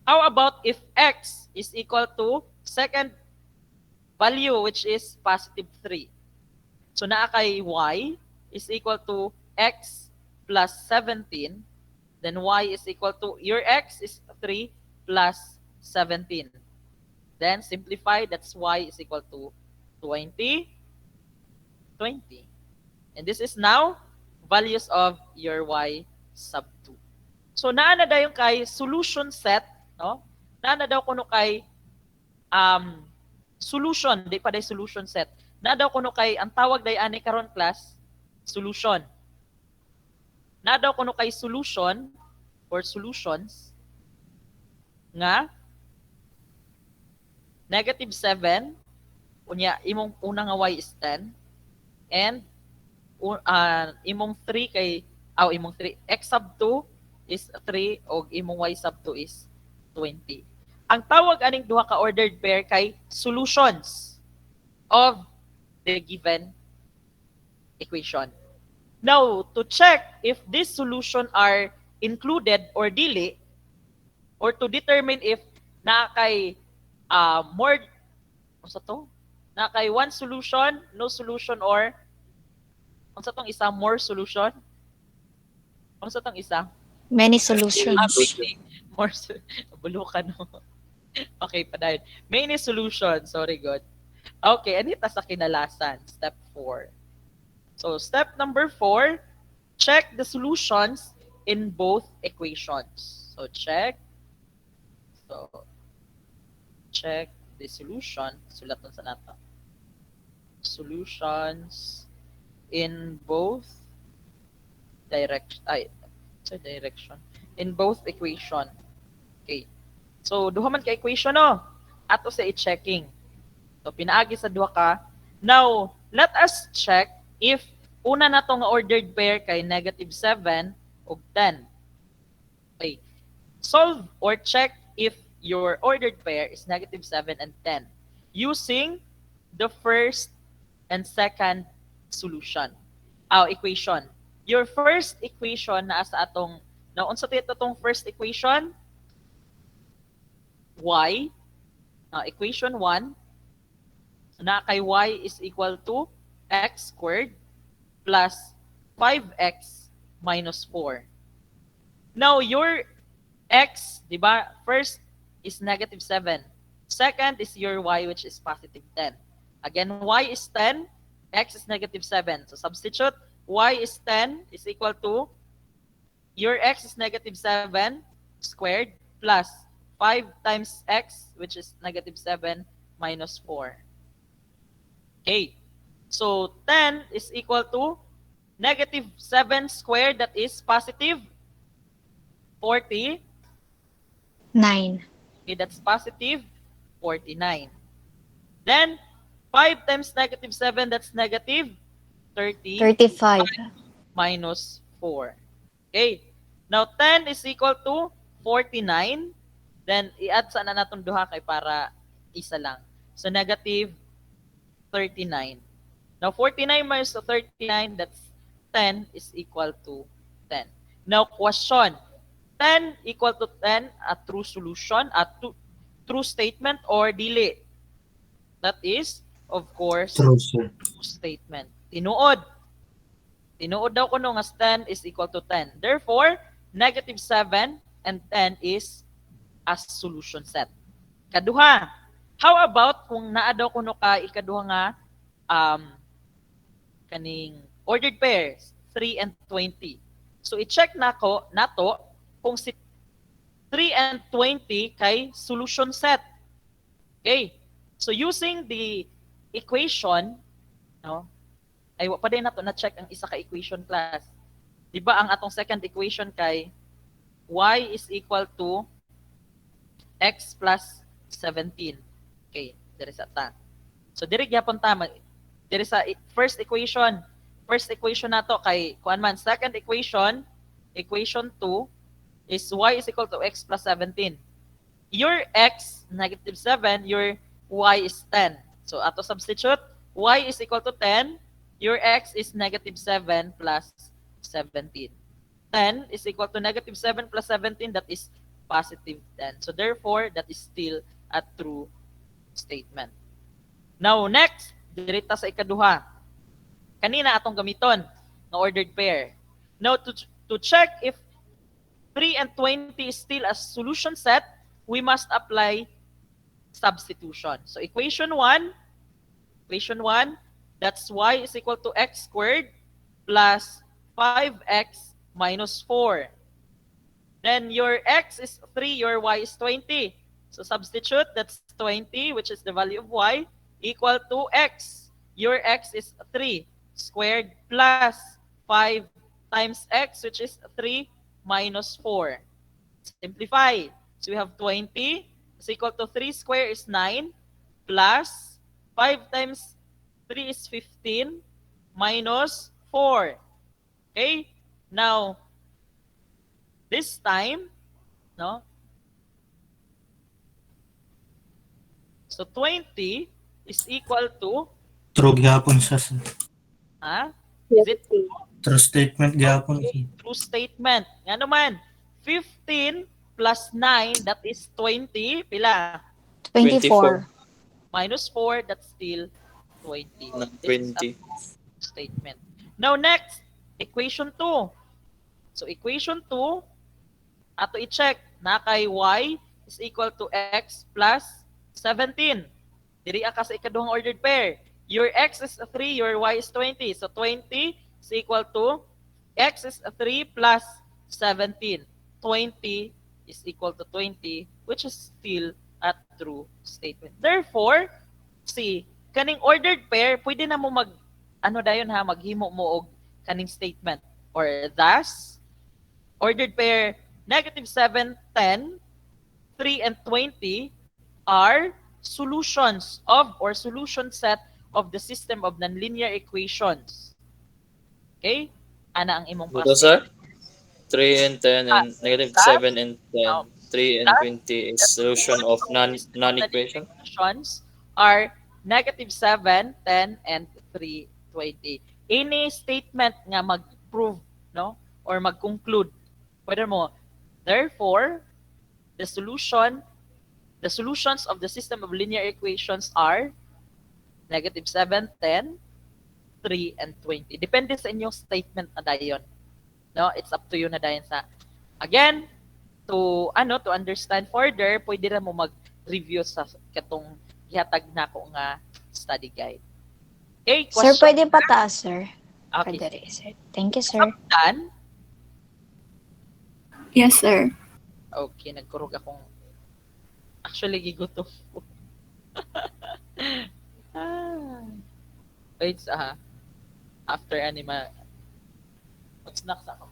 how about if x is equal to second value, which is positive 3? So naa kay y is equal to x plus 17, then y is equal to, your x is 3 plus 17. Then simplify, that's y is equal to 20. And this is now values of your y sub 2. So naa na dayon kay solution set, no? Naa na daw kuno kay solution, di pa day solution set. Na daw kuno kay ang tawag day ani karon class, solution. Na daw kuno kay solution or solutions nga negative 7 unya imong una nga y is 10 and imong 3 kay imong 3 x sub 2 is 3 og imong y sub 2 is 20. Ang tawag aning duha ka ordered pair kay solutions of the given equation. Now, to check if these solutions are included or dili, or to determine if na kay more, unsa to? Na kay one solution, no solution, or unsa tong isa, more solution? Unsa tong isa? Many solutions. More bulukan no. Okay, padayon. Many solution, sorry God. Okay, anita sa kinalasan, step 4. So, step number 4, check the solutions in both equations. So, check the solution. Sulatan sa nato. Solutions in both direction. In both equation. Okay. So, duha man ka equation, no? Ato sa i-checking. So, pinaagi sa duha ka. Now, let us check if una na to nga ordered pair kay negative 7 ug 10. Okay. Solve or check if your ordered pair is negative 7 and 10 using the first and second solution. Equation. Your first equation na sa atong, na unsa to itong first equation? Y. Equation 1. Na kay y is equal to x squared plus 5x minus 4. Now, your x, di ba? First is negative 7. Second is your y, which is positive 10. Again, y is 10, x is negative 7. So substitute, y is 10 is equal to, your x is negative 7 squared plus 5 times x, which is negative 7 minus 4. Okay. So 10 is equal to negative 7 squared, that is positive 40. 9. Okay, that's positive 49. Then 5 times negative 7, that's negative 30 35. minus 4. Okay. Now 10 is equal to 49. Then i-add sana natong duha kay para isa lang. So negative 39. Now 49 minus 39, that's 10 is equal to 10. Now question, 10 equal to 10, a true solution, a true statement or dili? That is, of course, True, sir. true statement. Tinuod. Tinuod daw ko nung as 10 is equal to 10. Therefore, negative 7 and 10 is a solution set. Kaduha. How about kung naa daw ko no ka ikaduha nga kaning ordered pairs 3 and 20. So i-check nato kung si 3 and 20 kay solution set. Okay? So using the equation, no? Ay wa pa din nato na check ang isa ka equation class. Di ba ang atong second equation kay y is equal to x plus 17. Okay, diri sa ta. So diri gyapon ta diri sa first equation. First equation nato kay kuan man, second equation 2 is y is equal to x plus 17. Your x negative 7, your y is 10. So ato substitute, y is equal to 10, your x is negative 7 plus 17. 10 is equal to negative 7 plus 17, that is positive 10. So therefore, that is still a true statement. Now next, dirita sa ikaduha. Kanina atong gamiton na ordered pair. Now to check if 3 and 20 is still a solution set, we must apply substitution. So equation 1, that's y is equal to x squared plus 5x minus 4. Then your x is 3, your y is 20. So substitute, that's 20, which is the value of y, equal to x. Your x is 3 squared plus 5 times x, which is 3 minus 4. Simplify. So we have 20 is equal to 3 squared is 9 plus 5 times 3 is 15 minus 4. Okay? Now, this time, no? So 20 is equal to, True gyapon siya, sir. is it True statement gyapon, sir. true statement? Nga naman, 15 plus 9, that is 20. Pila? 24. Minus 4, that's still 20. Not This is a 20. true statement. Now next, equation 2. So equation 2, ato i-check na kay y is equal to x plus 17. Diri ka sa ikaduhang ordered pair. Your x is 3, your y is 20. So 20 is equal to x is 3 plus 17. 20 is equal to 20, which is still a true statement. Therefore, see, kaning ordered pair, pwede na mo maghimo mo og kaning statement. Or thus, ordered pair negative 7, 10, 3, and 20 are solutions of or solution set of the system of nonlinear equations. Okay? Ana ang imong Ito, sir? 3 and 10 and negative 7 and 10. 3 and 20 is solution of non-equation. Equations are negative 7, 10, and 3, 20. Any statement nga mag-prove, no? Or mag-conclude. Pwede mo, therefore, the solutions of the system of linear equations are negative 7, 10, 3, and 20. Depende sa inyong statement na dayon. No, it's up to you na dayon sa. Again, to understand further, pwede ra mo mag-review sa katong gihatag nako nga study guide. Okay, Sir, question. pwede pataas, sir. Okay. Pwede rin, sir. Thank you, sir. Done? Yes, sir. Okay, nagkurog akong actually gigutom ko. Wait sa after anima mag-snack sa ako.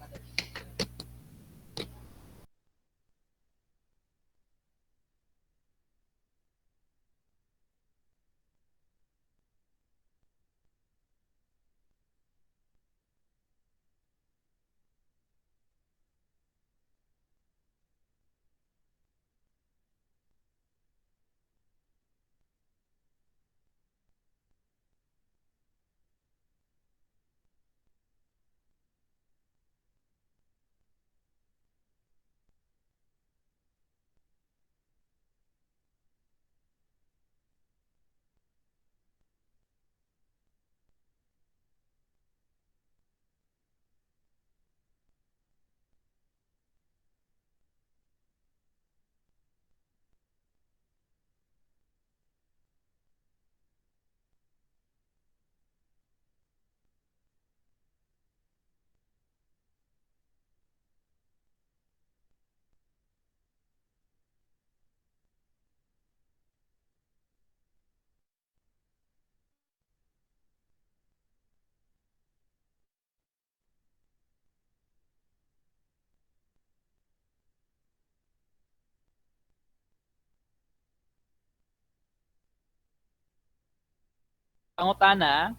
Pangutana.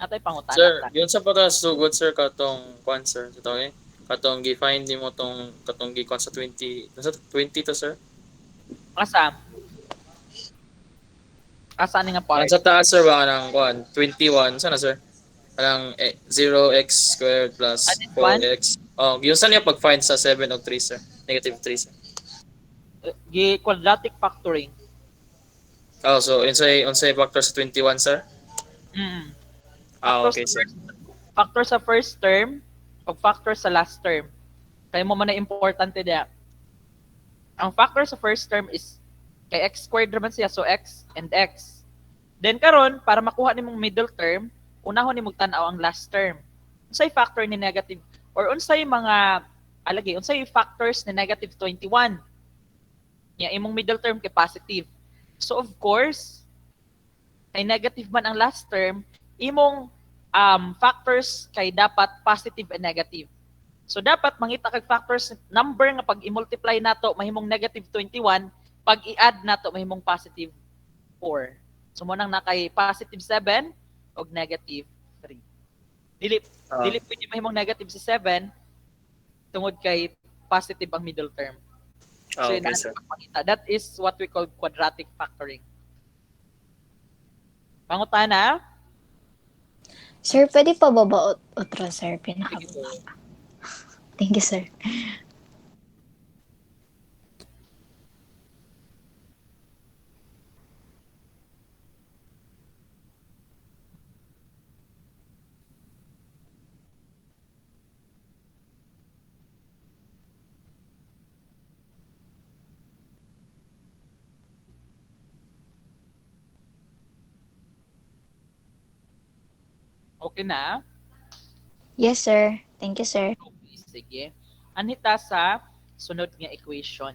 Natay pangutana. Sir, yun sa pagkasugod sir katong kwan sir, ito eh. Katong gi-find nimo tong katong gi-kwan sa 20, nasa 20 to sir. Asa? Asa ni nga part? Ang sa taas sir ba nang kwan 21 sana sir? Parang 0x squared plus Ano this one? 4x. Oh, yun sa niya pag-find sa 7 o 3 sir. Negative 3 sir. Quadratic factoring. Oh, so unsay factor sa 21 sir? Mm. Ah, Factor okay sa sir. factor sa first term o factor sa last term. Kaya mo man na importante dia. Ang factor sa first term is kay x squared naman siya, so x and x. Then karon para makuha nimong middle term, unahon nimong tan-aw ang last term. Unsay factor ni negative or unsay mga unsay factors ni negative 21? Ya imong middle term kay positive. So of course, kay negative man ang last term, imong factors kay dapat positive and negative. So dapat mangita kag factors number nga pag i-multiply nato mahimong negative 21, pag i-add nato mahimong positive 4. So mo nang nakay positive 7 og negative 3. Dili pwede mahimong negative si 7 tungod kay positive ang middle term. Ah, So okay sir. that is what we call quadratic factoring. Pangutana? Sir, pwede pa ba otro, sir? Pinakababa. Thank you, sir. Okay na? Yes, sir. Thank you, sir. Okay, sige. Anita sa sunod nga equation.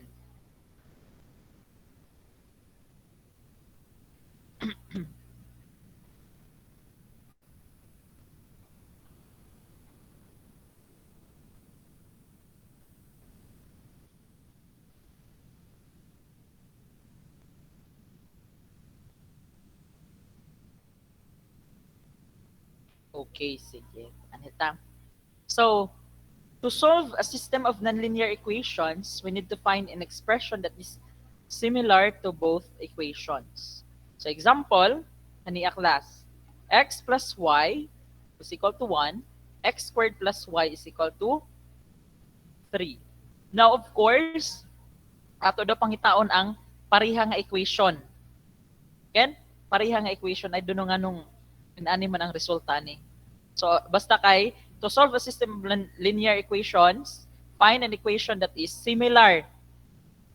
Okay, sige. Anita. So, to solve a system of nonlinear equations, we need to find an expression that is similar to both equations. So, example, kaniya class, x plus y is equal to 1, x squared plus y is equal to 3. Now, of course, ato daw pangitaon ang pareha nga equation. Ken? Pareha nga equation ay duno nga nung inani man ang resulta ni. So basta kay to solve a system of linear equations, find an equation that is similar,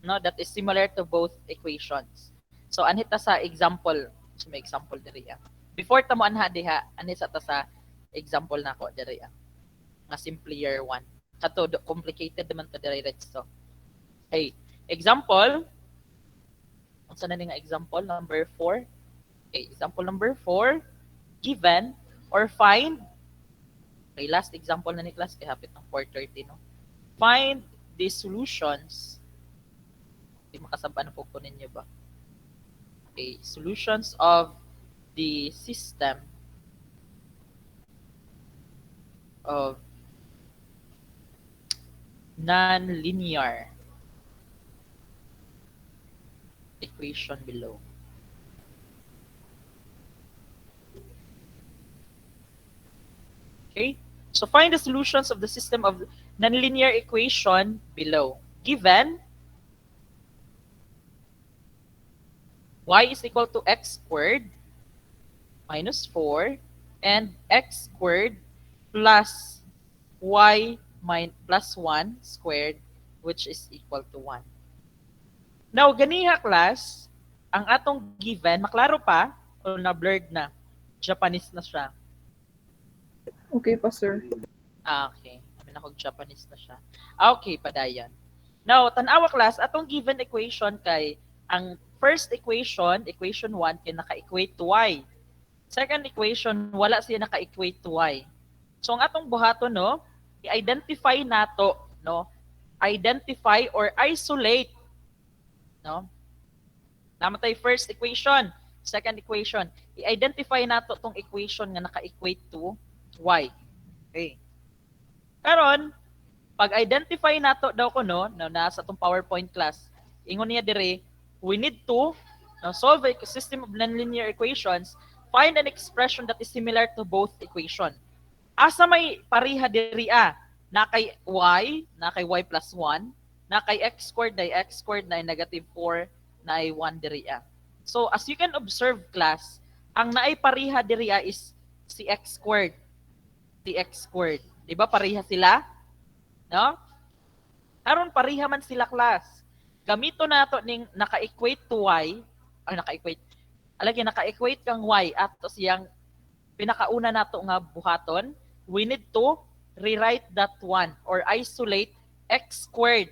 no, that is similar to both equations. So anhit ta sa example, so may example diri ah. Before ta mo anha diha, anhit ta sa example nako diri ah. Nga simpler one. Kato complicated naman to diri to. Okay, example. Unsa na ni nga example number 4? Okay, example number 4, given or find. Okay, last example na ni class kay hapit ng 4:30 no. Find the solutions. Di makasabaan po ko ninyo ba? Okay, solutions of the system of nonlinear equation below. Okay, so find the solutions of the system of nonlinear equation below. Given y is equal to x squared minus 4 and x squared plus y plus 1 squared, which is equal to 1. Now, ganiha class, ang atong given, maklaro pa o na-blurred na? Japanese na siya. Okay pa, sir. Okay. Amin ako Japanese na siya. Okay, padayan. Now, tanawa class, atong given equation kay ang first equation, equation 1, kay naka-equate to y. Second equation, wala siya naka-equate to y. So, ang atong buhaton, no, i-identify nato, no, identify or isolate, no, namatay first equation, second equation, i-identify nato tong equation nga naka-equate to y. Okay. Karon, pag-identify nato daw ko no, nasa tong PowerPoint class, ingon niya dire, we need to solve a system of nonlinear equations, find an expression that is similar to both equation. Asa may pareha diri na kay y plus 1, na kay x squared na negative 4 na ay 1 diri So as you can observe class, ang naay pareha diri is si x squared. Si x squared. Di ba pareha sila? No? Karon pareha man sila class. Gamito nato ning naka-equate to y, naka-equate kang y ato siyang pinakauna nato nga buhaton, we need to rewrite that one or isolate x squared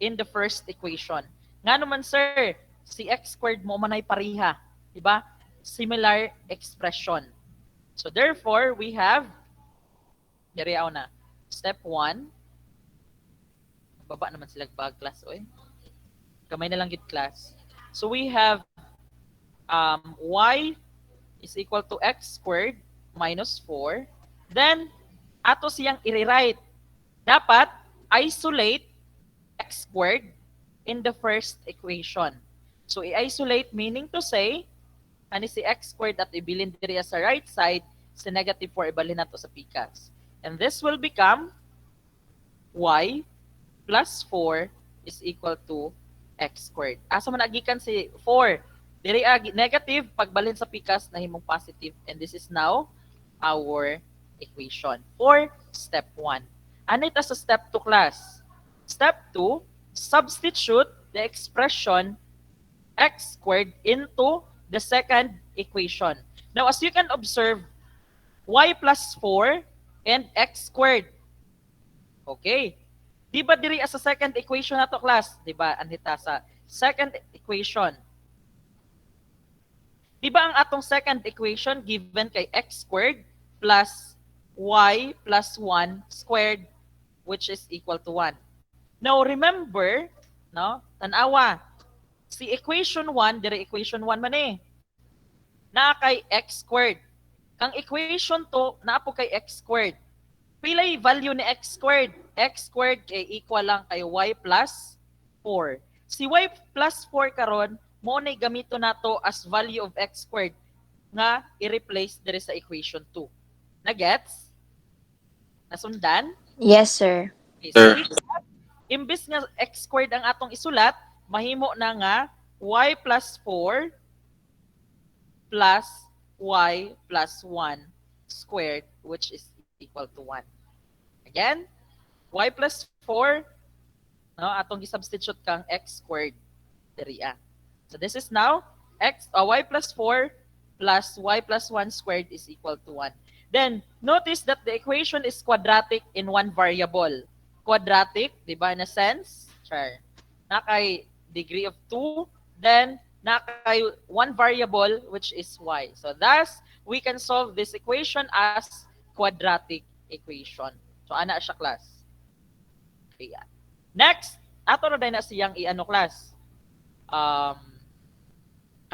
in the first equation. Nga naman sir, si x squared mo manay pareha, di ba? Similar expression. So therefore, we have diriaw na. Step 1. Baba naman sila bag class oy. Kamay na lang gid class. So we have y is equal to x squared minus 4. Then ato siyang i-rewrite. Dapat isolate x squared in the first equation. So i-isolate meaning to say ani si x squared at ibilin diri sa right side, si negative 4 ibalhin nato sa pikas. And this will become y plus 4 is equal to x squared. Asa man agikan si 4? Diri negative, pagbalhin sa pikas nahimong positive. And this is now our equation for step 1. Ano ito sa step 2 class? Step 2, substitute the expression x squared into the second equation. Now, as you can observe, y plus 4 and x squared. Okay. Di ba diri sa second equation nato class? Di ba anita sa second equation? Di ba ang atong second equation given kay x squared plus y plus 1 squared, which is equal to 1. Now, remember, no, tanawa, si equation 1, dire equation 1 man na kay x squared. Kang equation to, na po kay x squared. Pilay value ni x squared. X squared kay equal lang kay y plus 4. Si y plus 4 karon mo na gamito nato as value of x squared nga i-replace dire sa equation 2. Na-gets? Nasundan? Yes, sir. Okay, so imbis nga x squared ang atong isulat, mahimo na nga y plus 4 plus y plus 1 squared, which is equal to 1. Again, y plus 4, no, atong gi-substitute kang x squared diri. So this is now y plus 4 plus y plus 1 squared is equal to 1. Then, notice that the equation is quadratic in one variable. Quadratic, di ba, in a sense? Sure. Nakay degree of 2, then nakay one variable, which is y. So thus, we can solve this equation as quadratic equation. So, ana siya, class. Okay. Next, ato na din na siyang i-ano, class.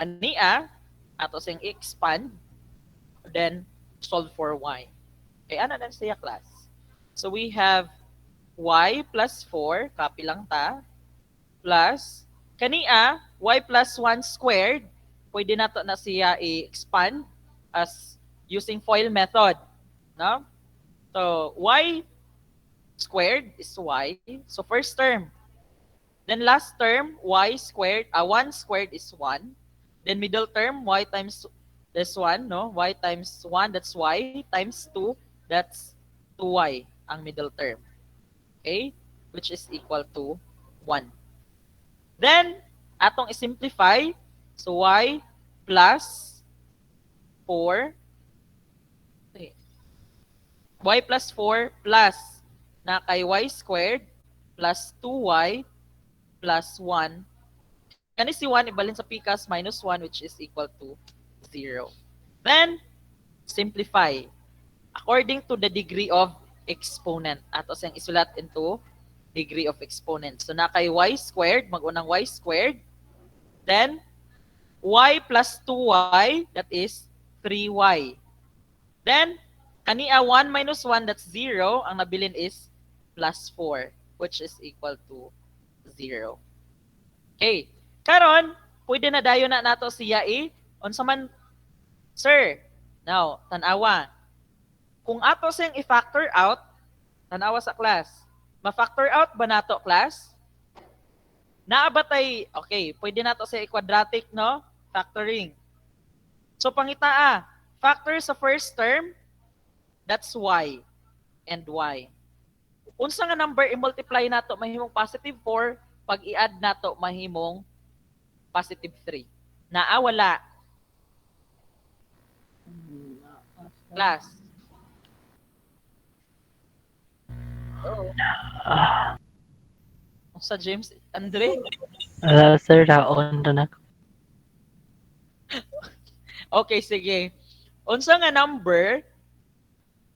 Ania, ato siyang i-expand, then solve for y. Okay, ano na siya, class? So, we have y plus 4, copy lang ta, plus, kania, y plus 1 squared, pwede nato na siya i-expand as using FOIL method. No? So, y squared is y. So, first term. Then last term, y squared, 1 squared is 1. Then middle term, y times this one, no? Y times 1, that's y, times 2, that's 2y, ang middle term. Okay? Which is equal to 1. Then, atong i-simplify. So, y plus 4. Okay. Y plus 4 plus na kay y squared plus 2y plus 1. Kani si 1 ibalin sa pikas minus 1, which is equal to 0. Then, simplify. According to the degree of exponent. Ato siyang isulat into degree of exponent. So, na kay y squared, mag-unang y squared. Then, y plus 2y, that is 3y. Then, kania 1 minus 1, that's 0. Ang nabilin is plus 4, which is equal to 0. Okay. Karon, pwede na dayon na nato siya unsa man, sir. Now, tanawa. Kung ato siyang i-factor out, tanawa sa class. Ma-factor out ba nato, class? Naabatay, okay, pwede nato siya i-quadratic, no? Factoring. So, pangitaa, factor sa first term, that's y and y. Unsa nga number i-multiply nato mahimong positive 4, pag i-add nato mahimong positive 3. Naa wala. Class. Oh. Sa James Andre? Sir, on na. Okay, sige. Unsa nga number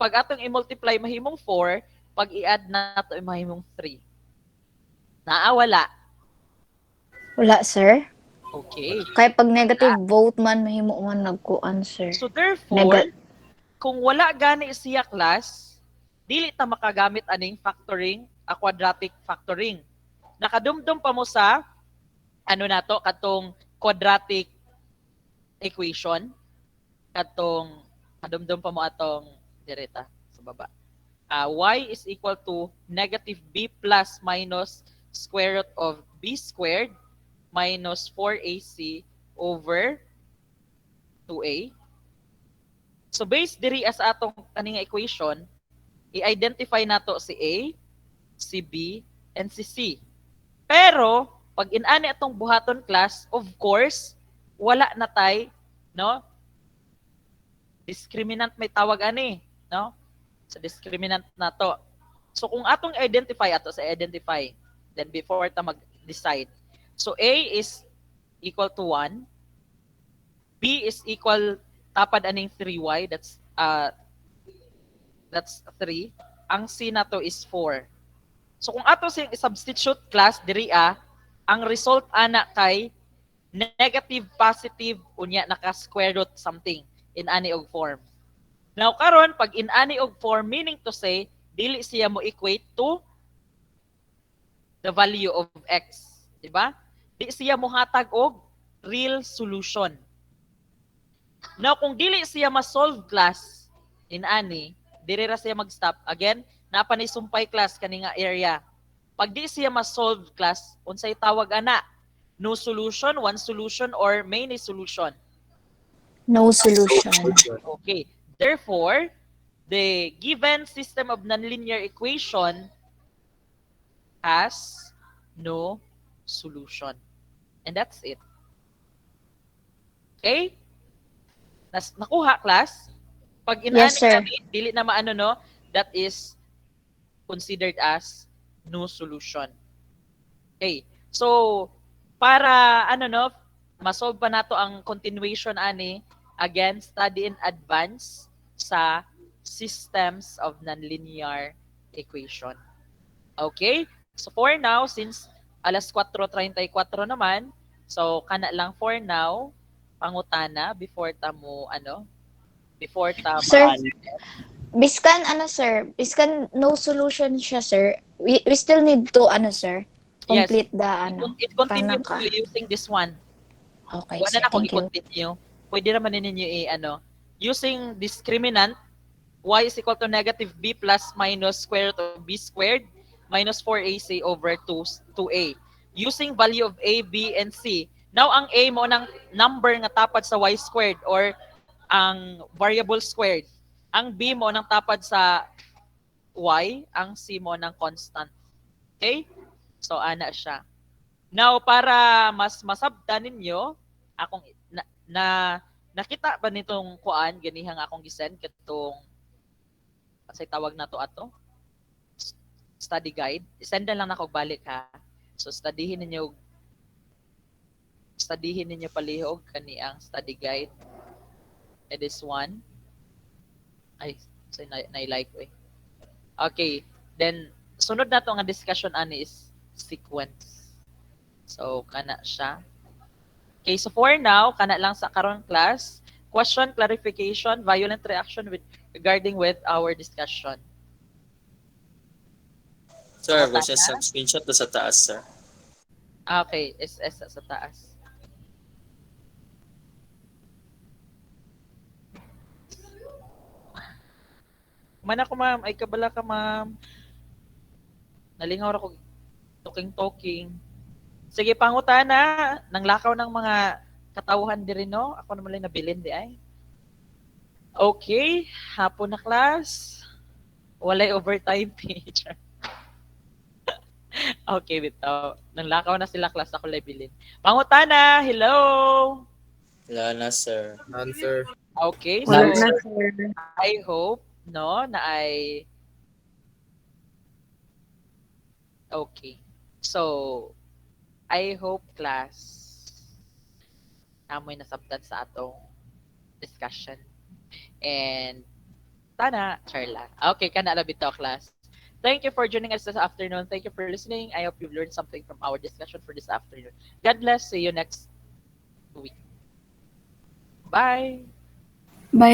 pag atong i-multiply mahimong 4, pag i-add nato mahimong 3. Naa wala. Wala, sir. Okay. Kaya pag negative vote man, mahimo man nagkuan, sir. So therefore, kung wala gani siya, class, dili ta makagamit aning factoring, quadratic factoring. Nakadumdum pa mo sa ano nato katong quadratic equation, katong kadumdum pa mo atong direta sa baba. Y is equal to negative b plus minus square root of b squared minus 4ac over 2a. So based diri as atong kaning equation, i-identify nato si A, si B, and si C. Pero pag inani atong buhaton, class, of course, wala na tay, no? Discriminant may tawag ani, no? So discriminant nato. So kung atong identify ato sa identify, then before ta mag-decide. So A is equal to 1, B is equal tapad aning 3y, that's 3. Ang C na to is 4. So kung ato siyang substitute, class diri ang result ana kay negative, positive, unya naka square root something in ani og form. Now karon pag in ani og form, meaning to say dili siya mo equate to the value of x, di ba? Di siya mo hatag og real solution. Now, kung dili siya ma-solve, class, in ani, dili ra siya mag-stop. Again, napanisumpay, class, kaninga area. Pag di siya ma-solve, class, unsay tawag ana? No solution, one solution, or many solution? No solution. Okay. Therefore, the given system of nonlinear equation has no solution. And that's it. Okay? Nakuha, class? Pag Yes, inani sir. dili na maano, no? That is considered as no solution. Okay. So, para masolve pa nato ang continuation ani, again, study in advance sa systems of nonlinear equation. Okay? So for now, since alas 4:34 naman, so kana lang for now, pangutana before ta mo before ta Sir, ma- biskan no solution siya, sir. We still need to, sir, Yes, complete the, it continues panaka. using this one. Okay, Wala sir. na akong Thank you. i-continue. Pwede naman ninyo using discriminant, y is equal to negative b plus minus square root of b squared minus 4ac over 2a. Using value of a, b, and c. Now, ang a mo ng number nga tapad sa y squared or ang variable squared. Ang b mo ng tapad sa y, ang c mo ng constant. Okay? So, ana siya. Now, para mas masabtan ninyo, akong nakita ba nitong kuan ganihang akong gisend katong say tawag na to ato study guide. Isendan lang nako balik ha. So studyhin ninyo palihog kani ang study guide. It is one. Ay, say na-like ko eh. Okay, then sunod na to nga discussion ani is sequence. So kana siya. Okay, so for now, kana lang sa karon class, question, clarification, violent reaction regarding with our discussion. Sir, was just some screenshot to sa taas, sir. Okay, SS sa taas. Man ako, ma'am. Ay, kabala ka, ma'am. Nalingaw ako talking. Sige, pangutana. Nang lakaw ng mga katawhan di rin, no? Ako naman lang nabilin di ay. Okay, hapon na class. Walay overtime page. Okay, bitaw. Nang lakaw na sila class, ako lang bilin. Pangutana, hello! Wala na, sir. Answer. Okay, so Wala na, sir. I hope, no, na ay... Okay. So, I hope class amoy nasabtan sa atong discussion. And tana, charla. Okay, kana lang bitaw class. Thank you for joining us this afternoon. Thank you for listening. I hope you've learned something from our discussion for this afternoon. God bless. See you next week. Bye.